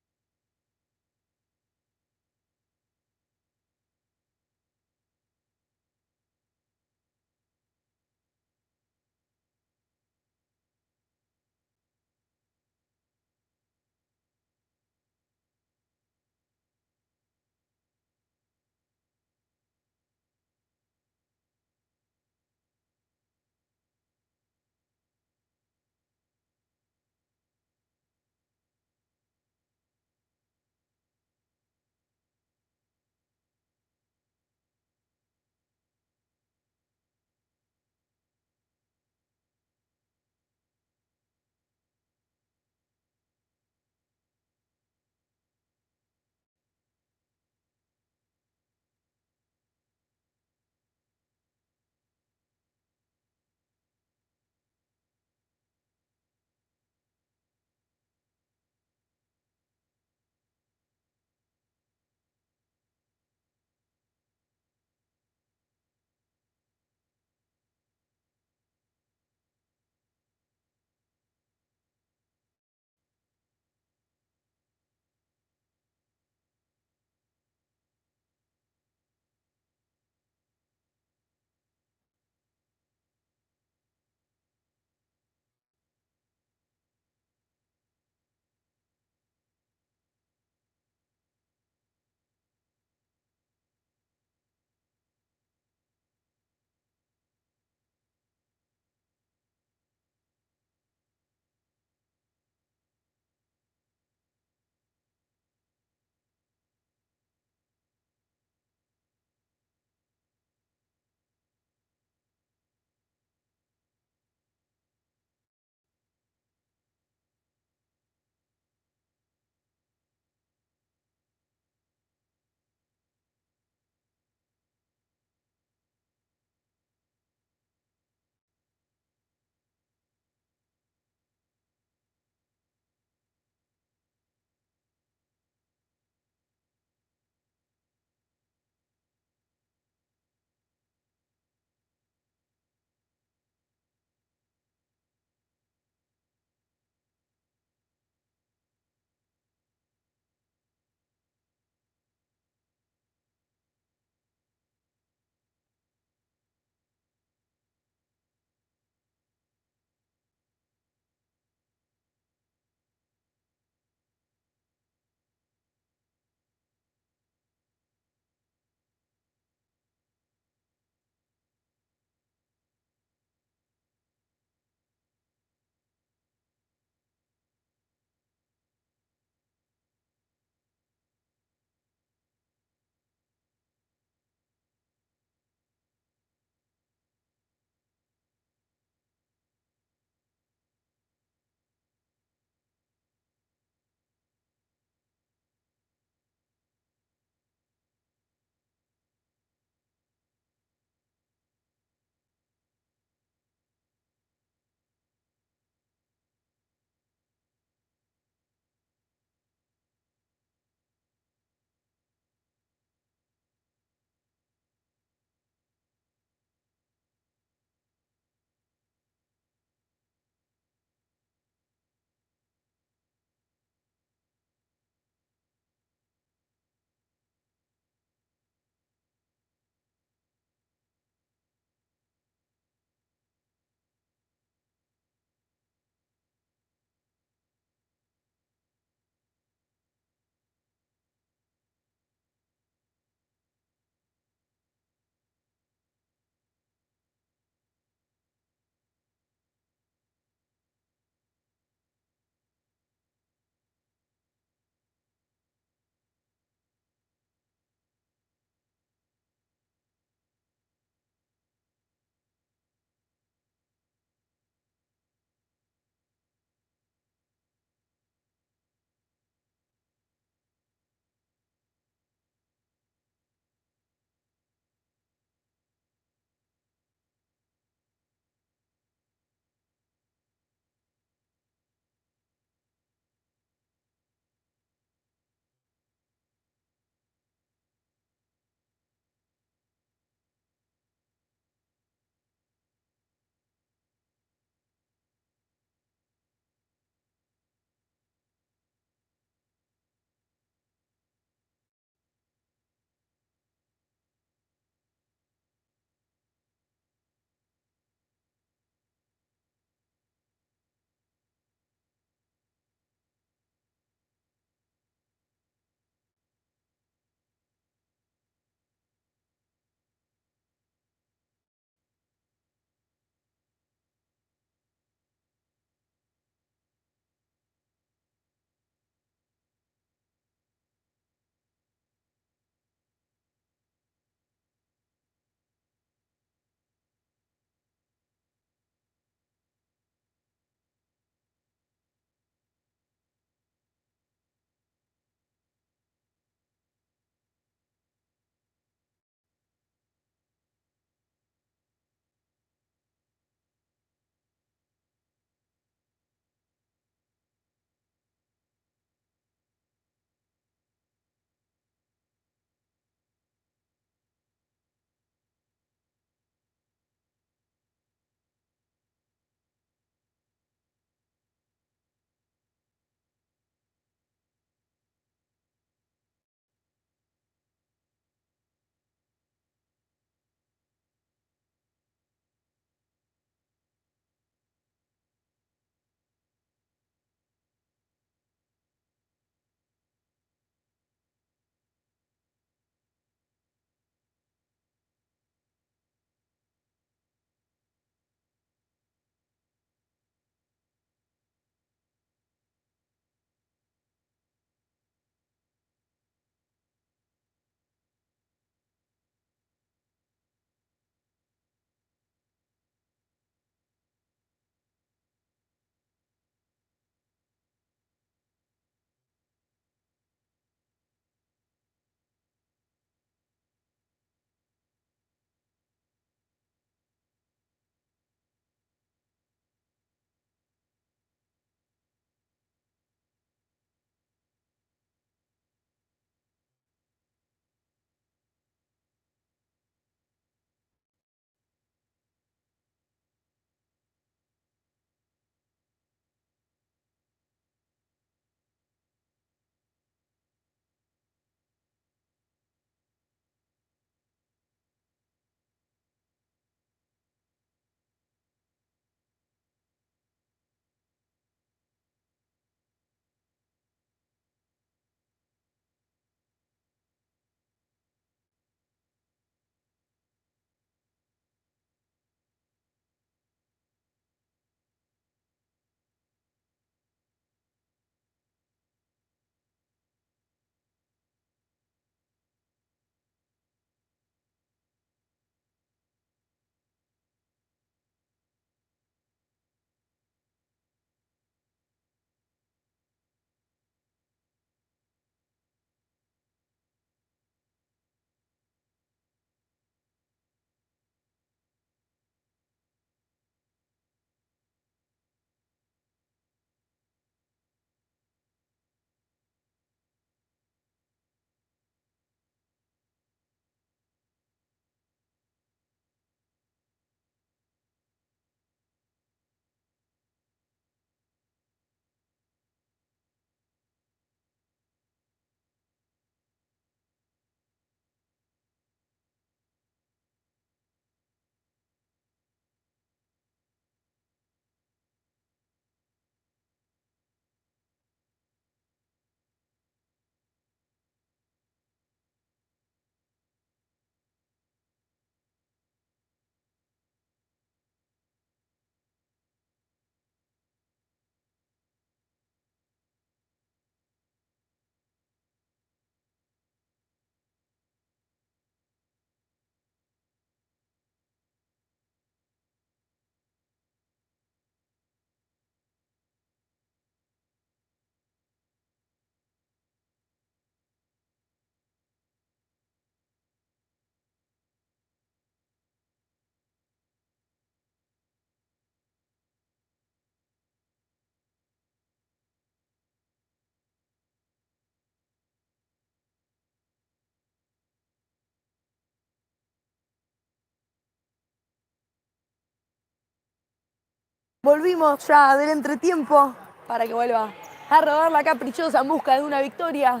Volvimos ya del entretiempo para que vuelva a rodar la caprichosa en busca de una victoria.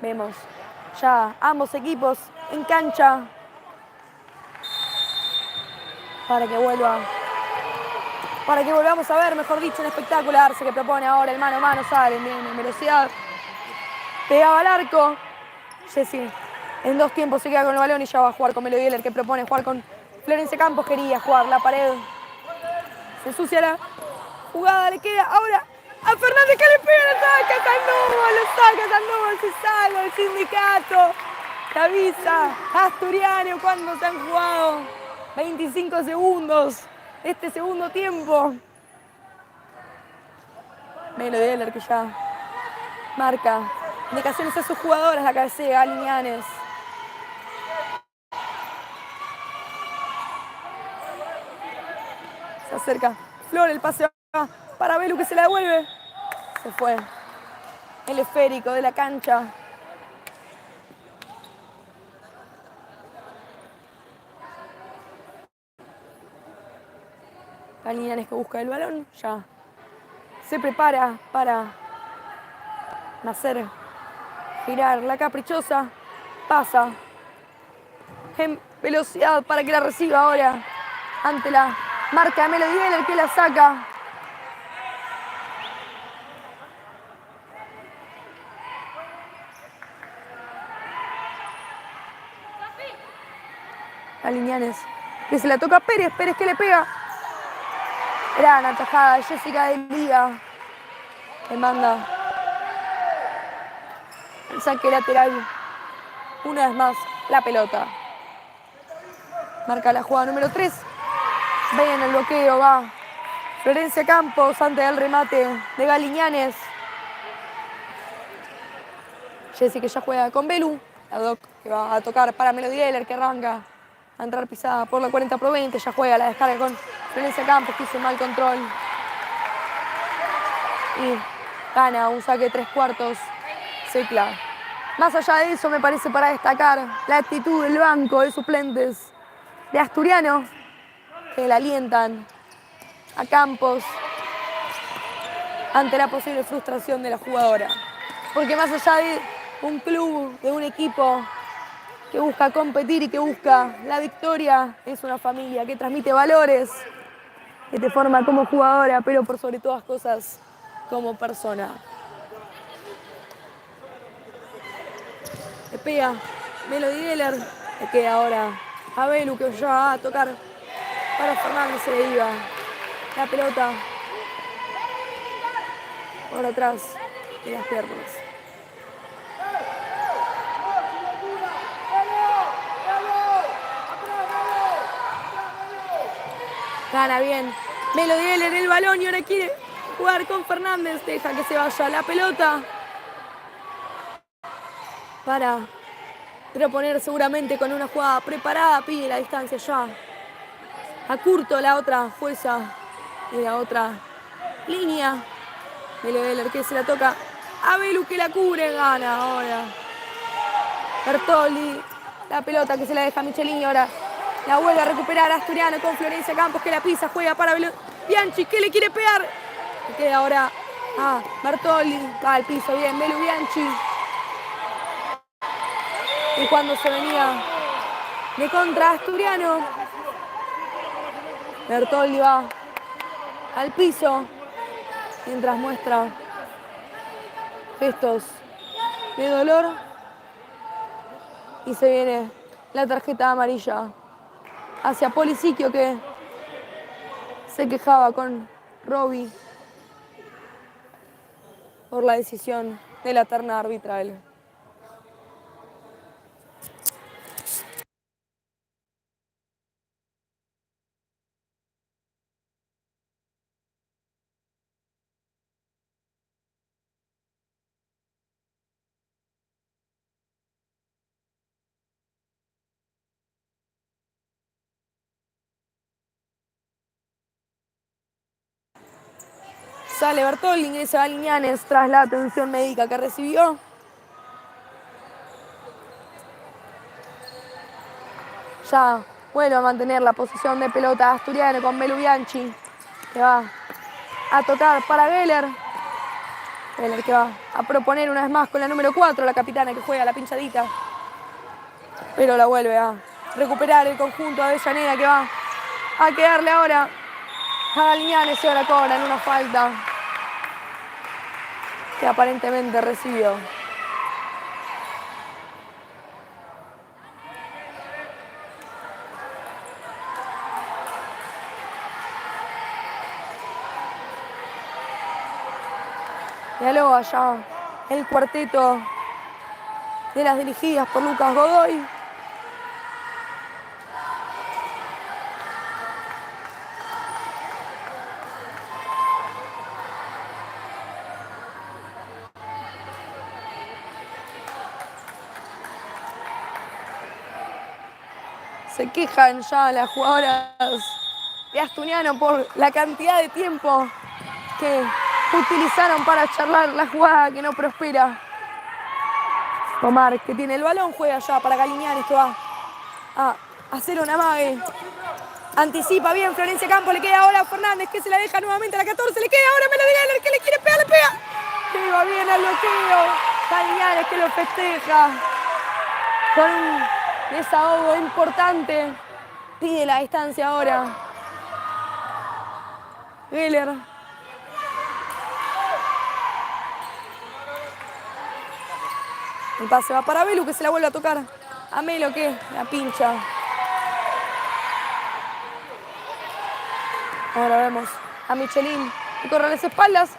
Vemos ya ambos equipos en cancha para que volvamos a ver, mejor dicho, un espectacular se que propone ahora el mano a mano. Salen bien en velocidad, pegaba al arco. Jessy en 2 tiempos se queda con el balón y ya va a jugar con Melo Dieler, que propone jugar con Florencia Campos. Quería jugar la pared, se ensucia la jugada, le queda ahora a Fernández, que le pega, lo saca Sandoval, se salva el sindicato, que avisa Asturiano cuando se han jugado 25 segundos este segundo tiempo. Melo Dieler que ya marca indicaciones a sus jugadoras, la cabecea Liñanes. Se acerca Flor, el pase va para Belu, que se la devuelve. Se fue el esférico de la cancha. Liñanes que busca el balón, ya se prepara para hacer girar la caprichosa. Pasa en velocidad para que la reciba ahora ante la marca de Melo Dieler, que la saca. A Liñanes, que se la toca a Pérez, Pérez que le pega. Gran atajada de Jessica del Día, que manda el saque lateral. Una vez más la pelota. Marca la jugada número 3. Ve en el bloqueo, va Florencia Campos antes del remate de Galiñanes. Jessy que ya juega con Belu. La Doc que va a tocar para Melo Dieler, que arranca a entrar pisada por la 40/20. Ya juega la descarga con Florencia Campos, que hizo un mal control. Y gana un saque de 3/4. Secla. Más allá de eso, me parece para destacar la actitud del banco de suplentes de Asturiano, que le alientan a Campos ante la posible frustración de la jugadora. Porque más allá de un club, de un equipo que busca competir y que busca la victoria, es una familia que transmite valores, que te forma como jugadora, pero por sobre todas cosas como persona. Le pega Melo Dieler, le queda ahora a Belu, que ya va a tocar para Fernández. Se le iba la pelota por atrás de las piernas. Gana bien Melo Dieler el balón y ahora quiere jugar con Fernández. Deja que se vaya la pelota para proponer seguramente con una jugada preparada. Pide la distancia ya a Curto, la otra fuerza y la otra línea. Melo Dieler que se la toca a Belu, que la cubre. Gana ahora Bertoldi. La pelota que se la deja a Michelini. Ahora la vuelve a recuperar Asturiano con Florencia Campos, que la pisa. Juega para Bianchi, que le quiere pegar. Le queda ahora a Bertoldi. Va al piso bien Belu Bianchi. Y cuando se venía de contra Asturiano, Bertoldi va al piso mientras muestra gestos de dolor. Y se viene la tarjeta amarilla hacia Polisiquio, que se quejaba con Robbie por la decisión de la terna arbitral. Sale Bertoldi, ingresa a Liñanes tras la atención médica que recibió. Ya vuelve a mantener la posición de pelota Asturiano con Belu Bianchi, que va a tocar para Geller. Geller que va a proponer una vez más con la número 4, la capitana que juega la pinchadita. Pero la vuelve a recuperar el conjunto de Avellaneda, que va a quedarle ahora a Galiñanes y ahora cobran una falta que aparentemente recibió. Dialoga ya el cuarteto de las dirigidas por Lucas Godoy. Se quejan ya las jugadoras de Asturiano por la cantidad de tiempo que utilizaron para charlar la jugada que no prospera. Omar, que tiene el balón, juega ya para Galiñanes, que va a hacer un amague. Anticipa bien Florencia Campos, le queda ahora a Fernández, que se la deja nuevamente a la 14, le queda ahora a Melody, que le quiere pegar, le pega. Que va bien al bloqueo. Galiñanes que lo festeja con un desahogo importante. Pide la distancia ahora. Geller. El pase va para Belu, que se la vuelve a tocar a Melo, que la pincha. Ahora vemos a Michelin, que corre a las espaldas.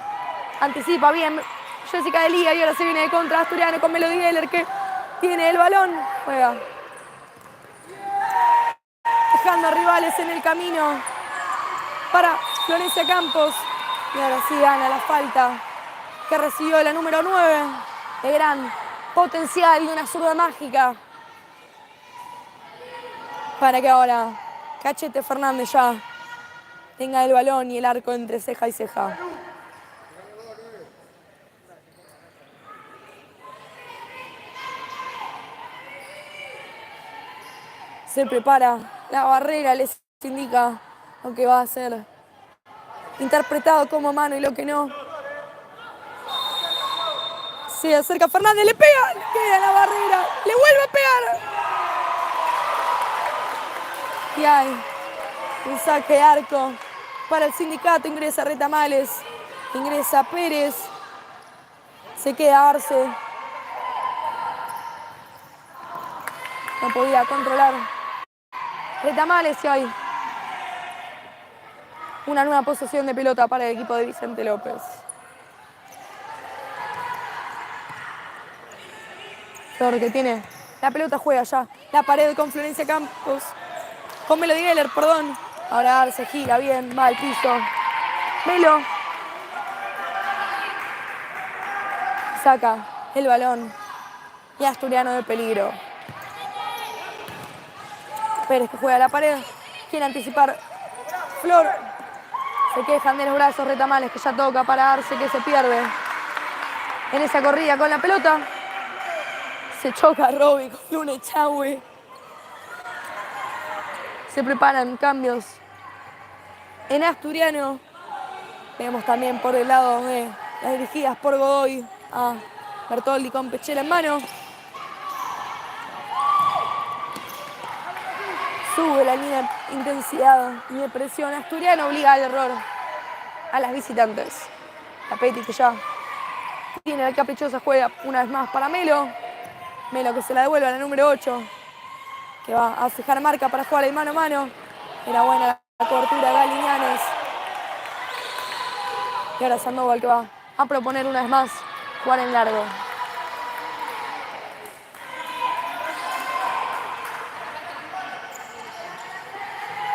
Anticipa bien Jessica de Liga y ahora se viene de contra Asturiano con Melody Geller, que tiene el balón. Juega. Dejando a rivales en el camino para Florencia Campos. Y ahora sí gana la falta que recibió la número 9. De gran potencial y una zurda mágica. Para que ahora Cachete Fernández ya tenga el balón y el arco entre ceja y ceja. Se prepara la barrera, les indica lo que va a ser interpretado como mano y lo que no. Se acerca Fernández, le pega, le queda en la barrera, le vuelve a pegar. Y hay un saque de arco para el sindicato. Ingresa Retamales, ingresa Pérez, se queda Arce. No podía controlar Retamales y hay una nueva posesión de pelota para el equipo de Vicente López. Flor que tiene la pelota, juega ya la pared con Florencia Campos, con Melody Geller, perdón. Ahora Arce gira bien, va al piso. Melo saca el balón y Asturiano de peligro. Pérez que juega a la pared, quiere anticipar Flor. Se quejan de los brazos Retamales, que ya toca para Arce, que se pierde en esa corrida con la pelota. Se choca Roby con Luna Echagüe. Se preparan cambios en Asturiano. Vemos también por el lado de las dirigidas por Godoy a Bertoldi con Pechela en mano. Sube la línea de intensidad y de presión. Asturiano obliga al error a las visitantes. Capetti que ya tiene la caprichosa, juega una vez más para Melo. Melo que se la devuelve a la número 8, que va a fijar marca para jugar el mano a mano. Era buena la cobertura de Galiñanes. Y ahora Sandoval que va a proponer una vez más jugar en largo.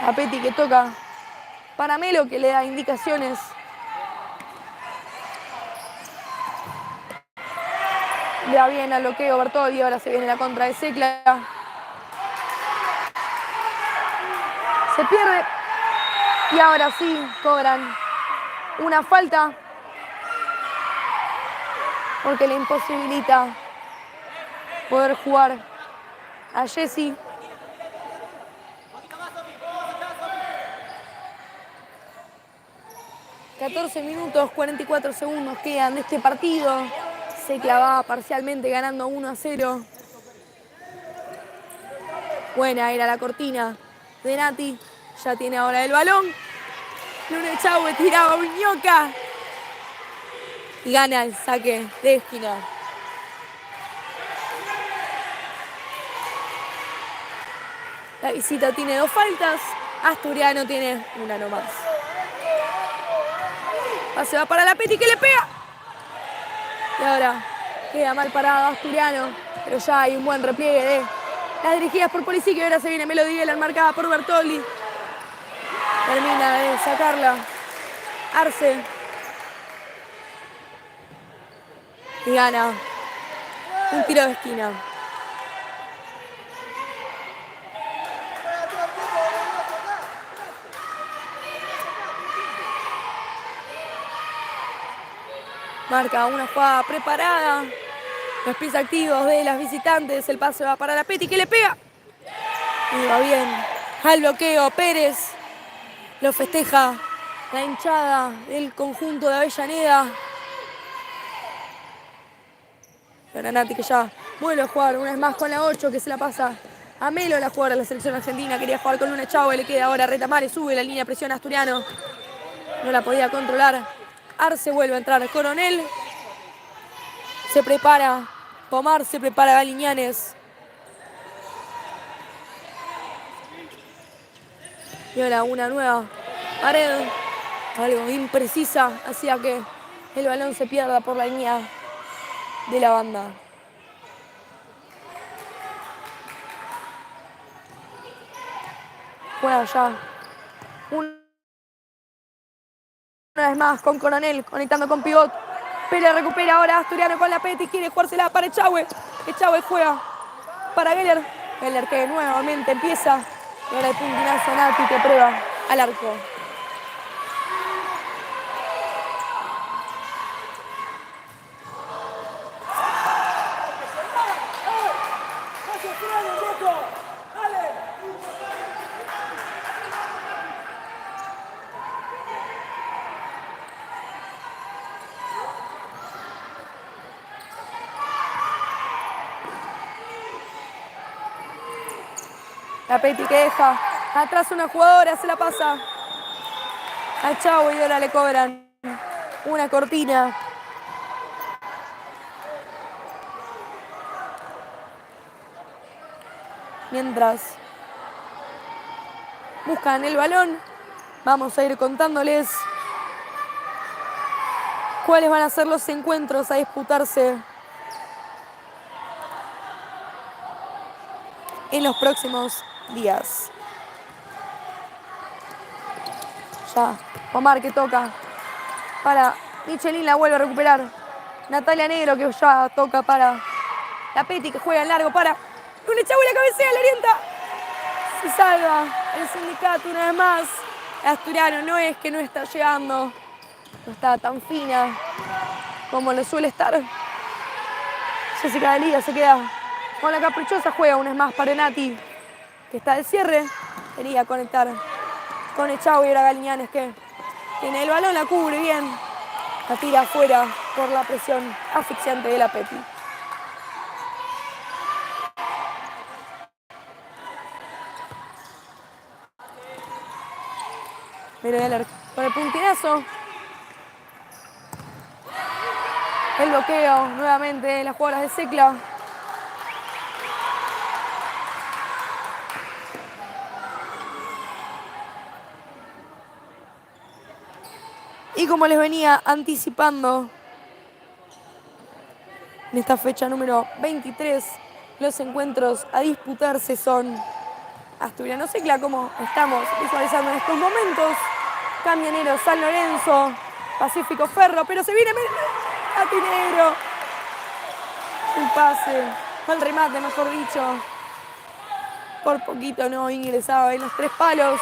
Capetti que toca para Melo, que le da indicaciones. Le da bien al bloqueo Bertoldi, ahora se viene la contra de Secla. Se pierde y ahora sí cobran una falta porque le imposibilita poder jugar a Jessy. 14 minutos, 44 segundos quedan de este partido. Se clavaba parcialmente ganando 1-0. Buena era la cortina de Nati. Ya tiene ahora el balón. Luna Echagüe tiraba Uñoca. Y gana el saque de esquina. La visita tiene 2 faltas. Asturiano tiene una nomás. Pase va para la Peti que le pega. Y ahora queda mal parado Asturiano. Pero ya hay un buen repliegue de las dirigidas por Polisic. Y ahora se viene Melody Geller marcada por Bertolli. Termina de sacarla Arce. Y gana un tiro de esquina. Marca una jugada preparada. Los pies activos de las visitantes. El pase va para la Peti que le pega. Y va bien. Al bloqueo Pérez. Lo festeja la hinchada del conjunto de Avellaneda. Y ahora Nati que ya vuelve a jugar una vez más con la 8 que se la pasa a Melo, la jugadora de la selección argentina. Quería jugar con Luna Echagüe. Le queda ahora Retamare. Sube la línea de presión Asturiano. No la podía controlar. Arce vuelve a entrar. Coronel. Se prepara Pomar. Se prepara Galiñanes. Y ahora una nueva pared. Algo imprecisa. Hacía que el balón se pierda por la línea de la banda. Juega ya. Una vez más con Coronel, conectando con Pivot. Pérez recupera ahora Asturiano con la Peti. Quiere jugársela para Echagüe. Echagüe juega para Geller. Geller que nuevamente empieza. Y ahora el puntinazo Nati que prueba al arco. La Peti que deja atrás una jugadora, se la pasa a Echagüe y ahora le cobran una cortina. Mientras buscan el balón, vamos a ir contándoles cuáles van a ser los encuentros a disputarse en los próximos días. Ya, Omar que toca para Michelin, la vuelve a recuperar. Natalia Negro que ya toca para la Peti que juega en largo para Luna Echagüe, la cabecea, la orienta. Se salva el sindicato una vez más. Asturiano no es que no está llegando, no está tan fina como lo suele estar. Jessica Delía se queda con la caprichosa, juega una vez más para Nati, que está de cierre. Quería conectar con Echagüe y ahora Galiñanes que tiene el balón, la cubre bien. La tira afuera por la presión asfixiante de la Peti. Mire con el puntinazo. El bloqueo nuevamente de las jugadoras de Secla. Y como les venía anticipando, en esta fecha número 23, los encuentros a disputarse son Asturiano Secla, como estamos visualizando en estos momentos. Camioneros San Lorenzo, Pacífico Ferro, pero se viene Nati Negro. Un pase, el remate mejor dicho. Por poquito no ingresaba en los 3 palos.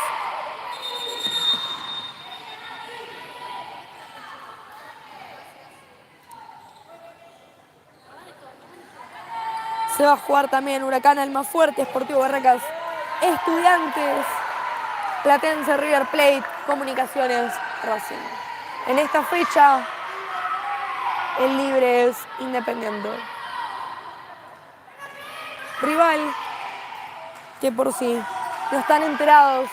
Se va a jugar también Huracán Almafuerte, Sportivo Barracas, Estudiantes, Platense, River Plate, Comunicaciones, Racing. En esta fecha, el libre es Independiente. Rival que por si no están enterados,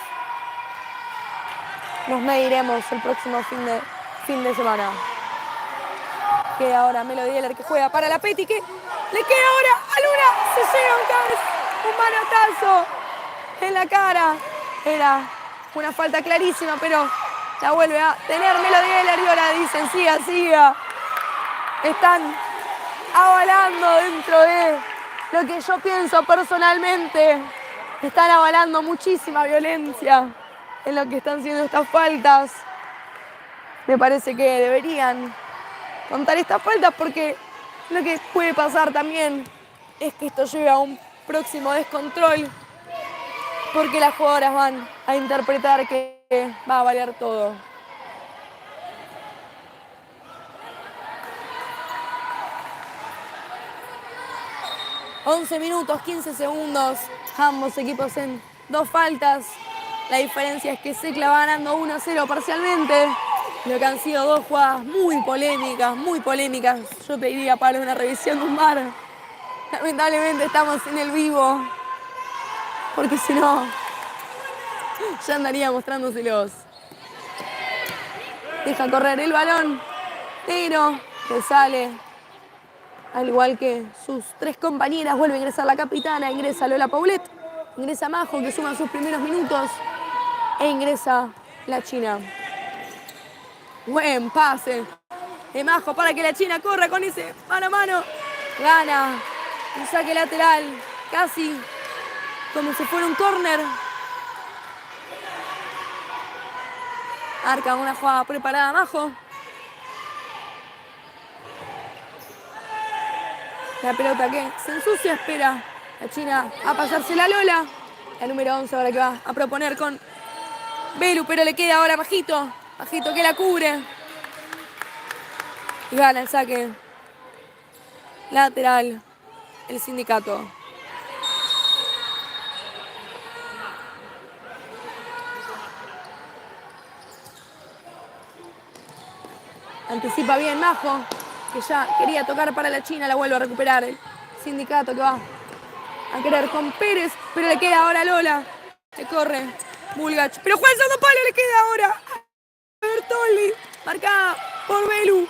nos mediremos el próximo fin de semana. Queda ahora Melody Heller que juega para la Petty, que le queda ahora a Luna, se lleva un manotazo en la cara. Era una falta clarísima, pero la vuelve a tener Melody Heller y ahora dicen siga, siga. Están avalando dentro de lo que yo pienso personalmente. Están avalando muchísima violencia en lo que están siendo estas faltas. Me parece que deberían contar estas faltas porque lo que puede pasar también es que esto lleve a un próximo descontrol porque las jugadoras van a interpretar que va a valer todo. ...11 minutos, 15 segundos... ...ambos equipos en 2 faltas... ...la diferencia es que Secla va ganando 1-0 parcialmente... ...lo que han sido 2 jugadas muy polémicas... ...yo pediría para una revisión de un VAR... ...lamentablemente estamos en el vivo... ...porque si no... ...ya andaría mostrándoselos... ...deja correr el balón... ...pero que sale... Al igual que sus 3 compañeras, vuelve a ingresar la capitana, ingresa Lola Paulet, ingresa Majo, que suma sus primeros minutos, e ingresa la China. Buen pase de Majo para que la China corra con ese mano a mano. Gana un saque lateral, casi como si fuera un córner. Arca una jugada preparada Majo. La pelota que se ensucia, espera la China a pasarse la Lola. La número 11 ahora que va a proponer con Belu, pero le queda ahora Majito. Majito que la cubre. Y gana el saque lateral el Sindicato. Anticipa bien Majo, que ya quería tocar para la China, la vuelve a recuperar el Sindicato que va a querer con Pérez, pero le queda ahora Lola, que corre Bulgach, pero juega el segundo palo, le queda ahora a Bertolli, marcada por Belu.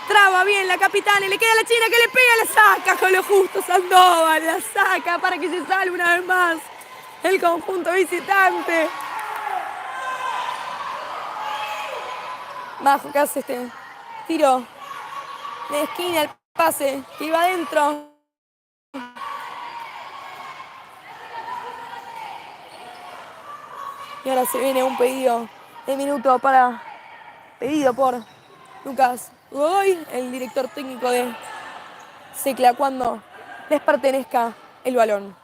Traba bien la capitana y le queda a la China que le pega, la saca con lo justo Sandoval, la saca para que se salve una vez más el conjunto visitante. Majo que hace este tiro de esquina, el pase que iba adentro. Y ahora se viene un pedido de minuto pedido por Lucas Godoy, el director técnico de Secla, cuando les pertenezca el balón.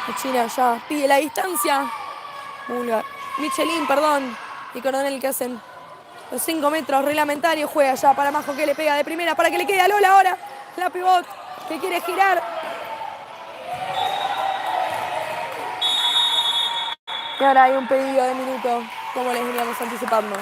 La China ya pide la distancia. Michelin, perdón, y Coronel que hacen los 5 metros reglamentarios. Juega ya para Majo que le pega de primera para que le quede a Lola ahora. La pivot que quiere girar. Y ahora hay un pedido de minuto, como les veníamos anticipando.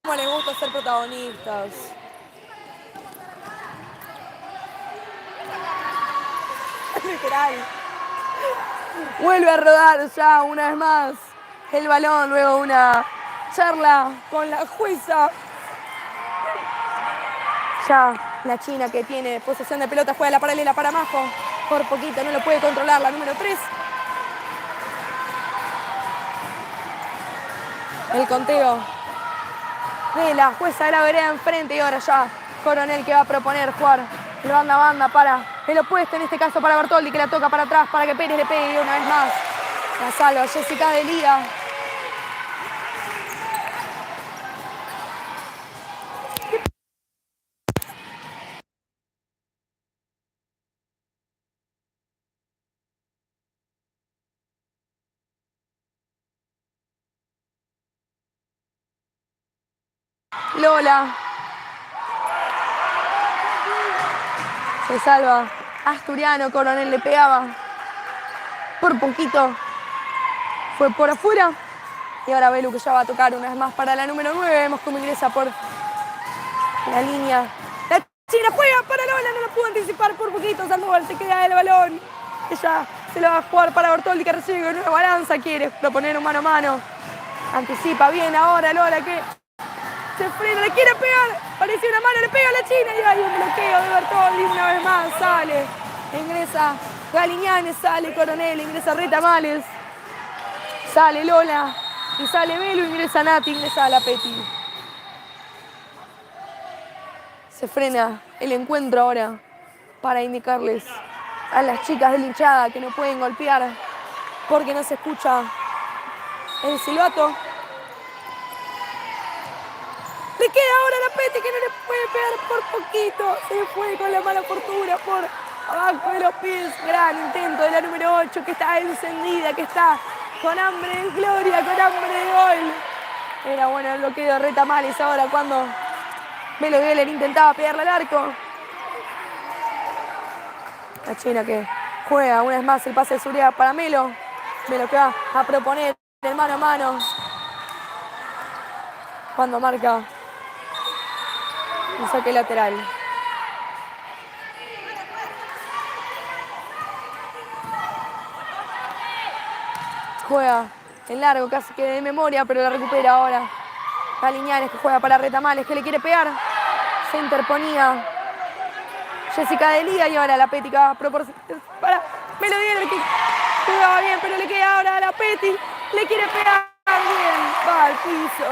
Cómo les gusta ser protagonistas. Literal. Vuelve a rodar ya una vez más el balón, luego una charla con la jueza. Ya la China, que tiene posesión de pelota, juega la paralela para Majo. Por poquito no lo puede controlar la número 3. El conteo de la jueza de la vereda enfrente, y ahora ya Coronel, que va a proponer jugar el banda a banda para el opuesto, en este caso para Bertoldi, que la toca para atrás para que Pérez le pegue una vez más. La salva Jessica Delía. Lola. Se salva Asturiano, Coronel le pegaba por poquito. Fue por afuera. Y ahora Belu, que ya va a tocar una vez más para la número 9. Vemos cómo ingresa por la línea. La China juega para Lola, no la pudo anticipar por poquito. Sandoval se queda el balón. Ella se lo va a jugar para Bertoldi, que recibe con una balanza. Quiere proponer un mano a mano. Anticipa bien ahora Lola, que se frena, le quiere pegar. Parece una mano, le pega a la China. Y hay un bloqueo de Bertoldi una vez más. Sale. Ingresa Galiñanes, sale Coronel, ingresa Rita Males. Sale Lola. Y sale Belu, ingresa Nati, ingresa la Peti. Se frena el encuentro ahora para indicarles a las chicas de la hinchada que no pueden golpear porque no se escucha el silbato. Le queda ahora a la Peti, que no le puede pegar por poquito. Se fue con la mala fortuna por abajo de los pies. Gran intento de la número 8, que está encendida, que está con hambre de gloria, con hambre de gol. Era bueno el bloqueo de Reta Males ahora cuando Melo Geller intentaba pegarle al arco. La China, que juega una vez más el pase de seguridad para Melo. Melo, que va a proponer el mano a mano cuando marca un saque lateral. Juega en largo, casi que de memoria, pero la recupera ahora Galiñanes, que juega para Retamales, que le quiere pegar. Se interponía Jessica Delía, y ahora la Peti, que va a proporcionar para Melo Geller, que jugaba bien, pero le queda ahora a la Peti. Le quiere pegar bien, va al piso.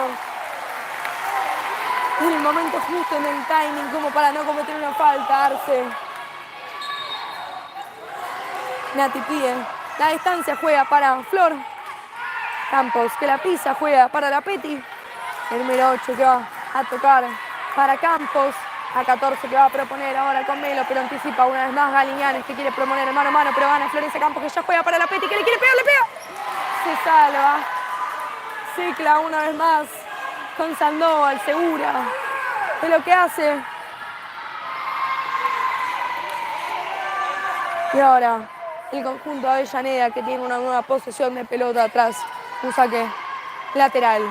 En el momento justo, en el timing, como para no cometer una falta, Arce. Nati pide la distancia, juega para Flor Campos, que la pisa, juega para la Peti. El número 8, que va a tocar para Campos. A 14, que va a proponer ahora con Melo, pero anticipa una vez más Galiñanes, que quiere proponer el mano a mano, pero gana Florencia Campos, que ya juega para la Peti, que le quiere pegar, le pega. Se salva. Cicla una vez más con Sandoval, segura de lo que hace. Y ahora el conjunto de Avellaneda, que tiene una nueva posesión de pelota atrás. Un saque lateral.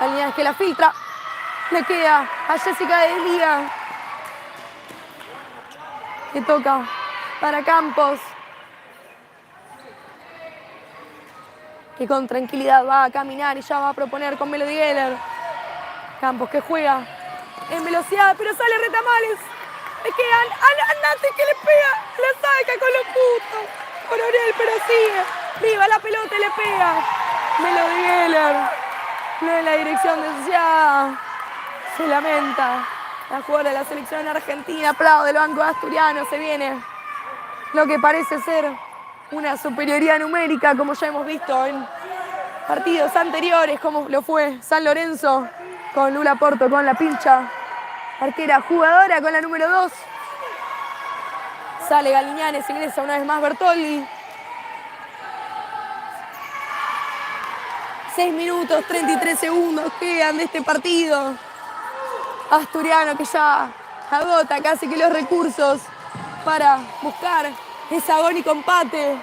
Galiñanes, que la filtra. Le queda a Jessica Delía, que toca para Campos, que con tranquilidad va a caminar y ya va a proponer con Melo Geller. Campos, que juega en velocidad, pero sale Retamales. Le quedan a Nati, que le pega, la saca con los putos. Coronel, pero sigue. Viva la pelota y le pega. Melo Geller. No en la dirección deseada. Se lamenta la jugadora de la selección argentina. Aplaude del banco asturiano. Se viene lo que parece ser una superioridad numérica, como ya hemos visto en partidos anteriores, como lo fue San Lorenzo con Lula Porto, con la pincha arquera jugadora, con la número 2. Sale Galiñanes, ingresa una vez más Bertoldi. 6 minutos, 33 segundos quedan de este partido. Asturiano, que ya agota casi que los recursos para buscar ese agónico empate.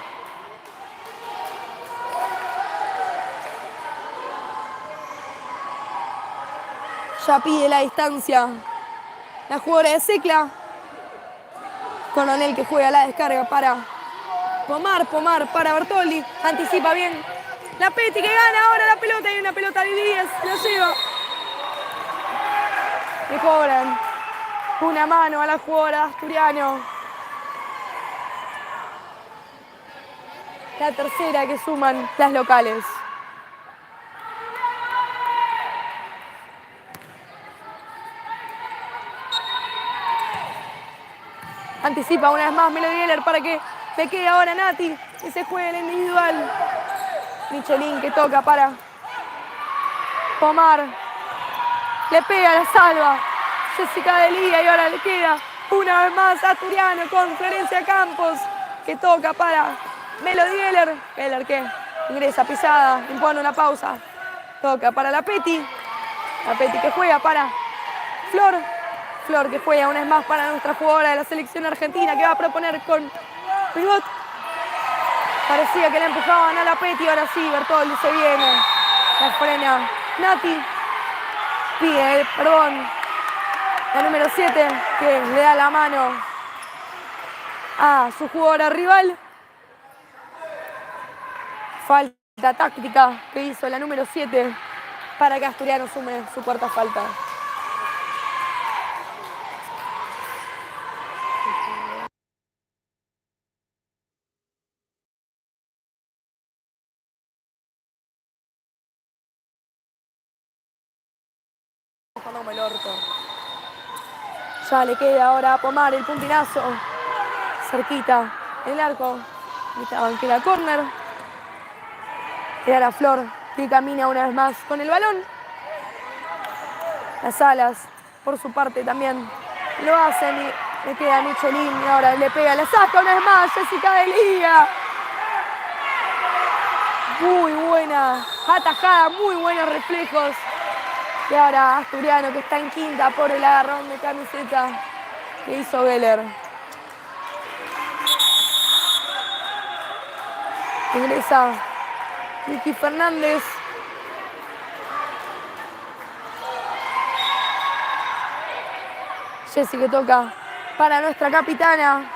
Ya pide la distancia. La jugadora de Secla. Coronel que juega la descarga para Pomar para Bertoldi. Anticipa bien. La Peti que gana ahora la pelota. Y una pelota de 10. La lleva. Le cobran una mano a la jugadora Asturiano. La tercera que suman las locales. Anticipa una vez más Melody Geller para que le quede ahora Nati. Y se juegue el individual. Michelin que toca para Pomar. Le pega, la salva. Jessica Delía y ahora le queda una vez más Asturiano con Florencia Campos que toca para Melody Geller. Geller que ingresa pisada, impone una pausa. Toca para la Peti. La Peti que juega para Flor. Flor que juega una vez más para nuestra jugadora de la selección argentina que va a proponer con Pivot. Parecía que la empujaban a la Peti, ahora sí, Bertoldi se viene. La frena Nati. Pide, perdón, la número 7 que le da la mano a su jugadora rival. Falta táctica que hizo la número 7 para que Asturiano sume su cuarta falta. El orto. Ya le queda ahora a Pomar el puntinazo. Cerquita el arco. Que la córner. Queda la Flor que camina una vez más con el balón. Las alas, por su parte, también lo hacen y le queda Michelin y ahora le pega, la saca una vez más Jessica Delía. Muy buena atajada, muy buenos reflejos. Y ahora Asturiano que está en quinta por el agarrón de camiseta que hizo Geller. Ingresa Vicky Fernández. Jessie que toca para nuestra capitana.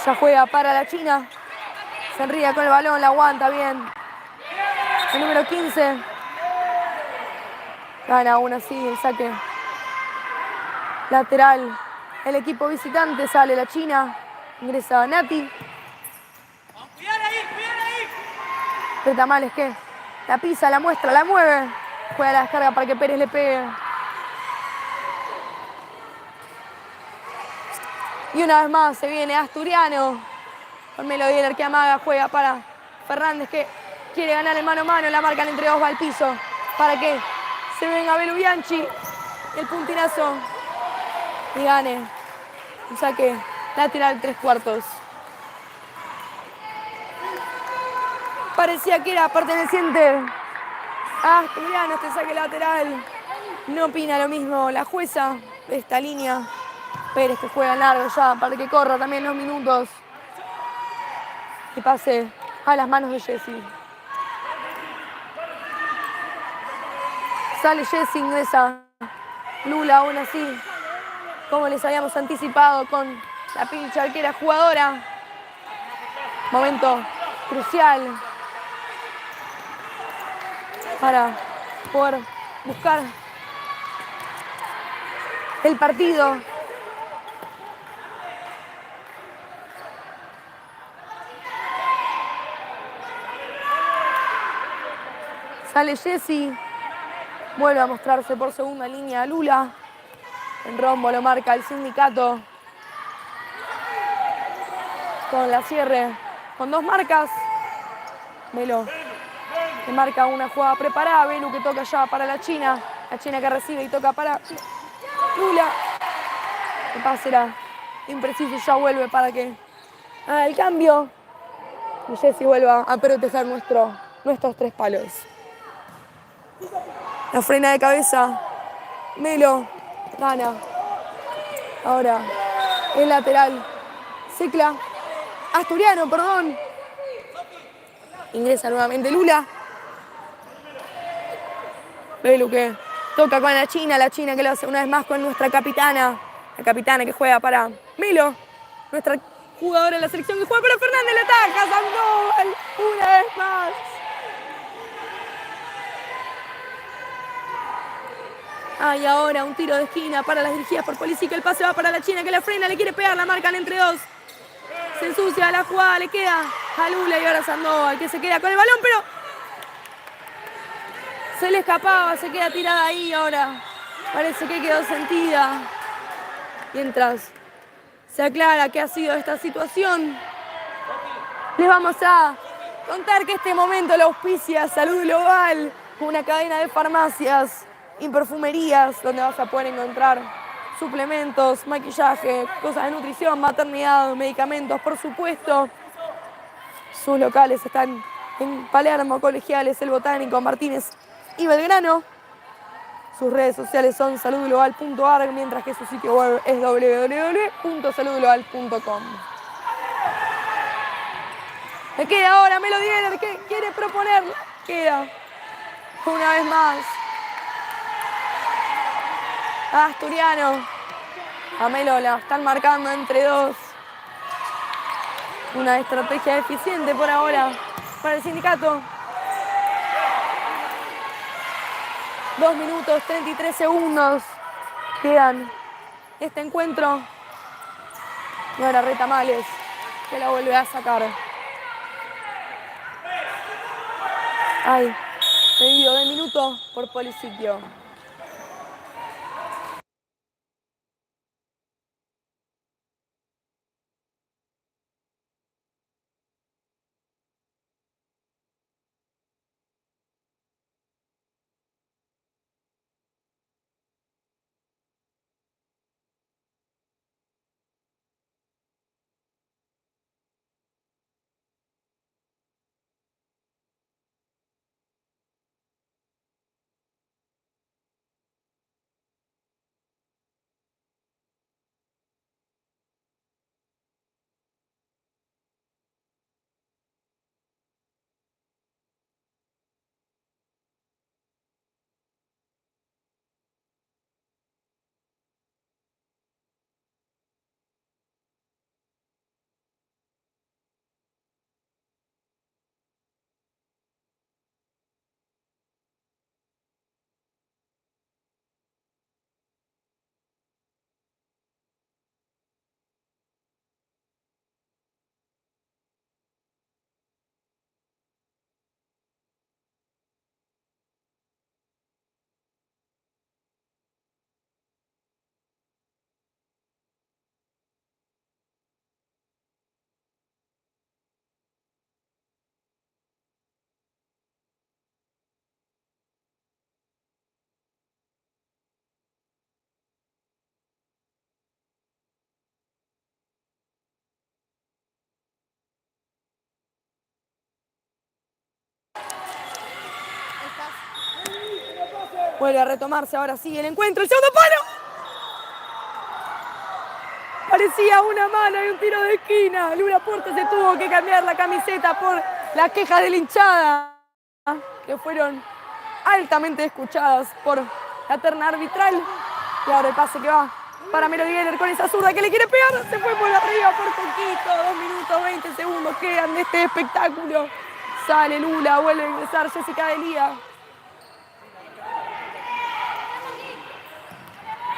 Ya juega para la China. Se enría con el balón, la aguanta bien. El número 15. Gana aún así el saque lateral. El equipo visitante sale la China. Ingresa Nati. Retamales que la pisa, la muestra, la mueve. Juega la descarga para que Pérez le pegue. Y una vez más se viene Asturiano. Con Melody Geller que amaga, juega para Fernández que quiere ganar el mano a mano. La marcan entre dos, va al piso. Para que se venga Belu Bianchi. El puntinazo. Y gane. Un saque lateral 3/4. Parecía que era perteneciente a Asturiano este saque lateral. No opina lo mismo la jueza de esta línea. Pérez que juega en largo ya para que corra también los minutos. Y pase a las manos de Jessie. Sale Jessie, ingresa Lula aún así. Como les habíamos anticipado con la pincha arquera jugadora. Momento crucial para poder buscar el partido. Sale Jessie, vuelve a mostrarse por segunda línea Lula. En rombo lo marca el sindicato. Con la cierre, con dos marcas. Melo que marca una jugada preparada. Belu que toca ya para la China. La China que recibe y toca para Lula. El pase era impreciso, ya vuelve para que haga el cambio. Y Jessie vuelva a proteger nuestros 3 palos. La frena de cabeza. Melo gana. Ahora el lateral. Secla. Asturiano, perdón. Ingresa nuevamente Lula. Belu que toca con la China que lo hace una vez más con nuestra capitana. La capitana que juega para Melo, nuestra jugadora de la selección que juega para Fernández. Le ataca Sandoval una vez más. Hay ahora un tiro de esquina para las dirigidas por Pulisic. El pase va para la China que la frena, le quiere pegar, la marcan entre dos. Se ensucia la jugada, le queda a Lula y ahora Sandoval que se queda con el balón, pero se le escapaba, se queda tirada ahí ahora. Parece que quedó sentida. Mientras se aclara qué ha sido esta situación, les vamos a contar que este momento lo auspicia Salud Global, una cadena de farmacias y perfumerías donde vas a poder encontrar suplementos, maquillaje, cosas de nutrición, maternidad, medicamentos, por supuesto. Sus locales están en Palermo, Colegiales, El Botánico, Martínez y Belgrano. Sus redes sociales son saludglobal.org, mientras que su sitio web es www.saludglobal.com. Le queda ahora Melody Geller que quiere proponer. Queda una vez más a Asturiano. A Melo la están marcando entre dos. Una estrategia eficiente por ahora para el sindicato. 2 minutos 33 segundos quedan este encuentro. Y ahora Retamales que la vuelve a sacar. Ay, pedido de minuto por Policiquio. Vuelve a retomarse ahora sí el encuentro. ¡El segundo palo! Parecía una mano y un tiro de esquina. Lula Porto se tuvo que cambiar la camiseta por las quejas de la hinchada, que fueron altamente escuchadas por la terna arbitral. Y ahora el pase que va para Melody Geller con esa zurda que le quiere pegar. Se fue por arriba por poquito. 2 minutos 20 segundos quedan de este espectáculo. Sale Lula, vuelve a ingresar Jessica Delía.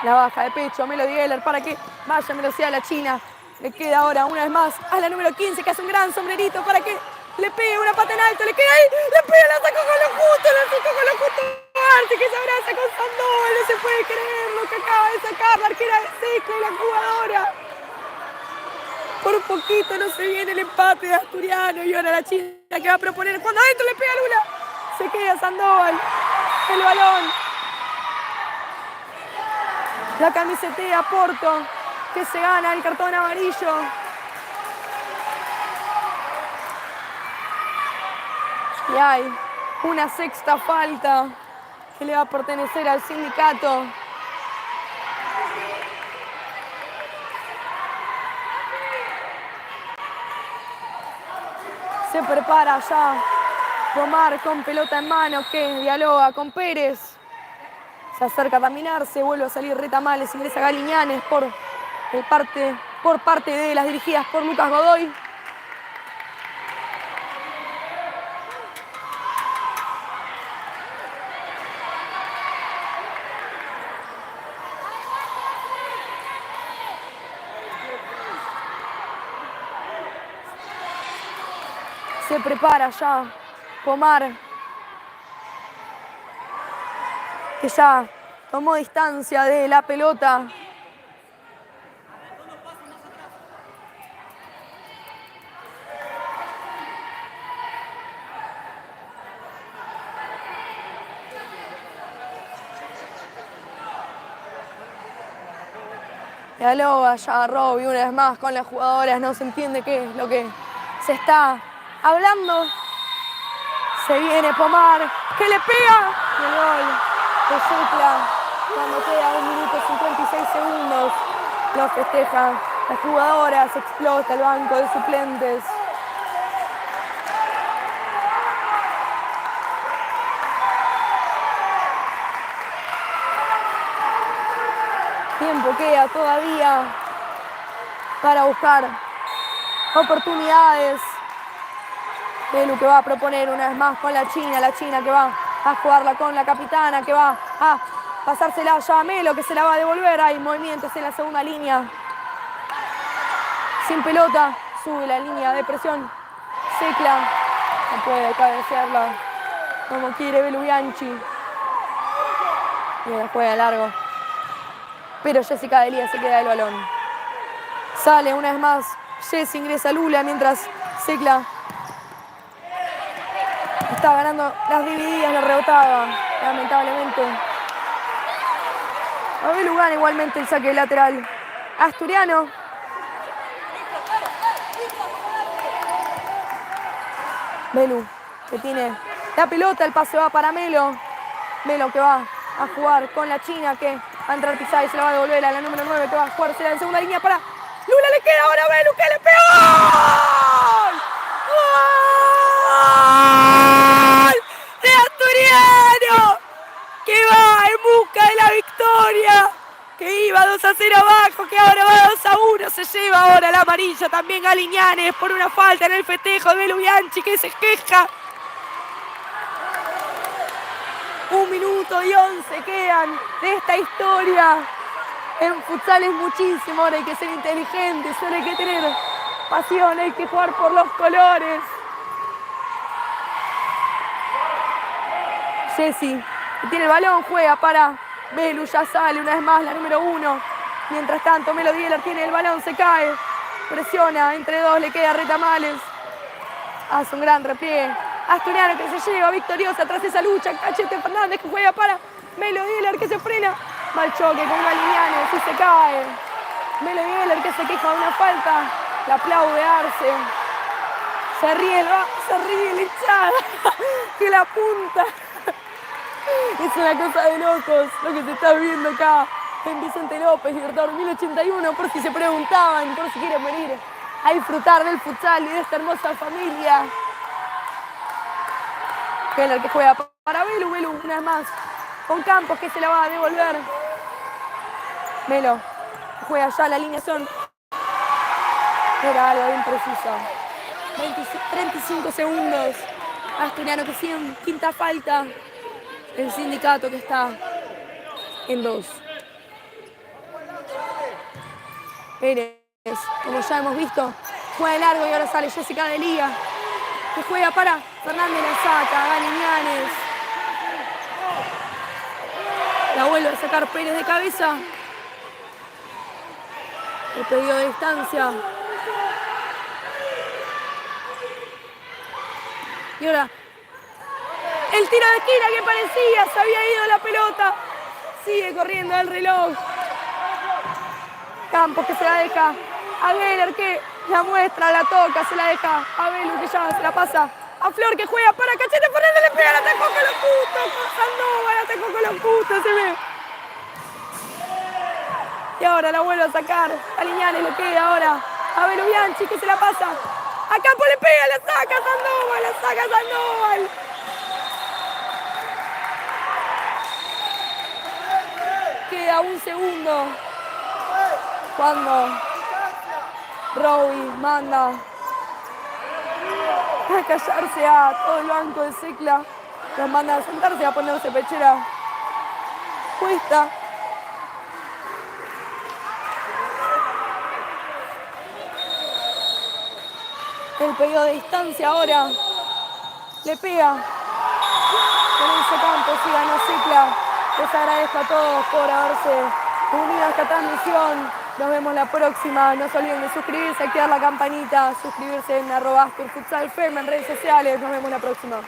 La baja de pecho, Melody Geller para que vaya velocidad a la China. Le queda ahora una vez más a la número 15 que hace un gran sombrerito para que le pegue una pata en alto. Le queda ahí, le pega, la sacó con lo justo, Arce que se abraza con Sandoval. No se puede creer lo que acaba de sacar la arquera de Seco y la jugadora. Por un poquito no se viene el empate de Asturiano y ahora la China que va a proponer. Cuando adentro le pega a Lula, se queda Sandoval. El balón. La camisetea Porto, que se gana el cartón amarillo. Y hay una sexta falta que le va a pertenecer al sindicato. Se prepara ya Pomar con pelota en mano que dialoga con Pérez. Se acerca a caminarse, vuelve a salir Retamales, ingresa Galiñanes por parte de las dirigidas por Lucas Godoy. Se prepara ya Pomar, que ya tomó distancia de la pelota. Dialoga ya Robbie una vez más con las jugadoras, no se entiende qué es lo que se está hablando. Se viene Pomar, que le pega. Y el gol de Secla cuando queda 1 minuto 56 segundos. Lo festejan las jugadoras, explota el banco de suplentes. Tiempo queda todavía para buscar oportunidades. Belu que va a proponer una vez más con la China que va a jugarla con la capitana, que va a pasársela ya a Melo, que se la va a devolver. Hay movimientos en la segunda línea. Sin pelota, sube la línea de presión. Secla, no puede cabecearla como quiere Belu Bianchi. Y la juega largo. Pero Jessica Delía se queda el balón. Sale una vez más Jessy, ingresa Lula mientras Secla está ganando las divididas, la rebotaba, lamentablemente. Belu gana igualmente el saque lateral asturiano. Belu que tiene la pelota, el pase va para Melo. Melo que va a jugar con la China, que va a entrar pisada y se la va a devolver a la número 9, que va a jugarse en segunda línea para Lula. Le queda ahora a Belu, que le pegó. ¡Gol! De Asturiano, que va en busca de la victoria, que iba 2-0 abajo, que ahora va 2-1, se lleva ahora la amarilla también Galiñanes por una falta en el festejo de Belu Bianchi, que se queja. 1 minuto y 11 quedan de esta historia. En futsal es muchísimo, ahora hay que ser inteligente, solo hay que tener pasión, hay que jugar por los colores. Jessy, que tiene el balón, juega para Belu, ya sale una vez más la número 1. Mientras tanto, Melo Dieler tiene el balón, se cae, presiona, entre dos le queda Retamales. Hace un gran repliegue. Asturiano que se lleva victoriosa tras esa lucha. Cachete Fernández que juega para Melo Dieler, que se frena. Mal choque con Galiñanes y se cae. Melo Dieler que se queja de una falta. Le aplaude Arce. Se ríe la hinchada que la apunta. Es una cosa de locos lo que se está viendo acá en Vicente López, Libertador 1081, por si se preguntaban, por si quieren venir a disfrutar del futsal y de esta hermosa familia. Keller que juega para Belu, Belu una vez más con Campos, que se la va a devolver. Melo juega ya la alineación. Era algo bien preciso. 35 segundos. Asturiano que sigue en quinta falta. El sindicato que está en 2. Pérez, como ya hemos visto, juega de largo y ahora sale Jessica Delía, que juega para Fernández, la saca, Galiñanes. La vuelve a sacar Pérez de cabeza. El pedido de distancia. Y ahora el tiro de esquina que parecía, se había ido la pelota. Sigue corriendo el reloj. Campos que se la deja a Geller, que la muestra, la toca, se la deja a Belu, que ya se la pasa a Flor, que juega para Cachete Fernández, le pega, la atacó con los putos, Sandoval, la atacó con los putos, se ve. Y ahora la vuelve a sacar a Liñanes, le queda ahora a Belu Bianchi, que se la pasa. A Campos le pega, la saca Sandoval, la saca Sandoval. queda un segundo. Cuando Robbie manda a callarse a todo el banco de Secla. Los manda a sentarse, a ponerse pechera puesta. El pedido de distancia ahora le pega. Lorenzo Campos y gana Secla. Les agradezco a todos por haberse unido a esta transmisión. Nos vemos la próxima. No se olviden de suscribirse, activar la campanita, suscribirse en @AsturFutsalFem en redes sociales. Nos vemos la próxima.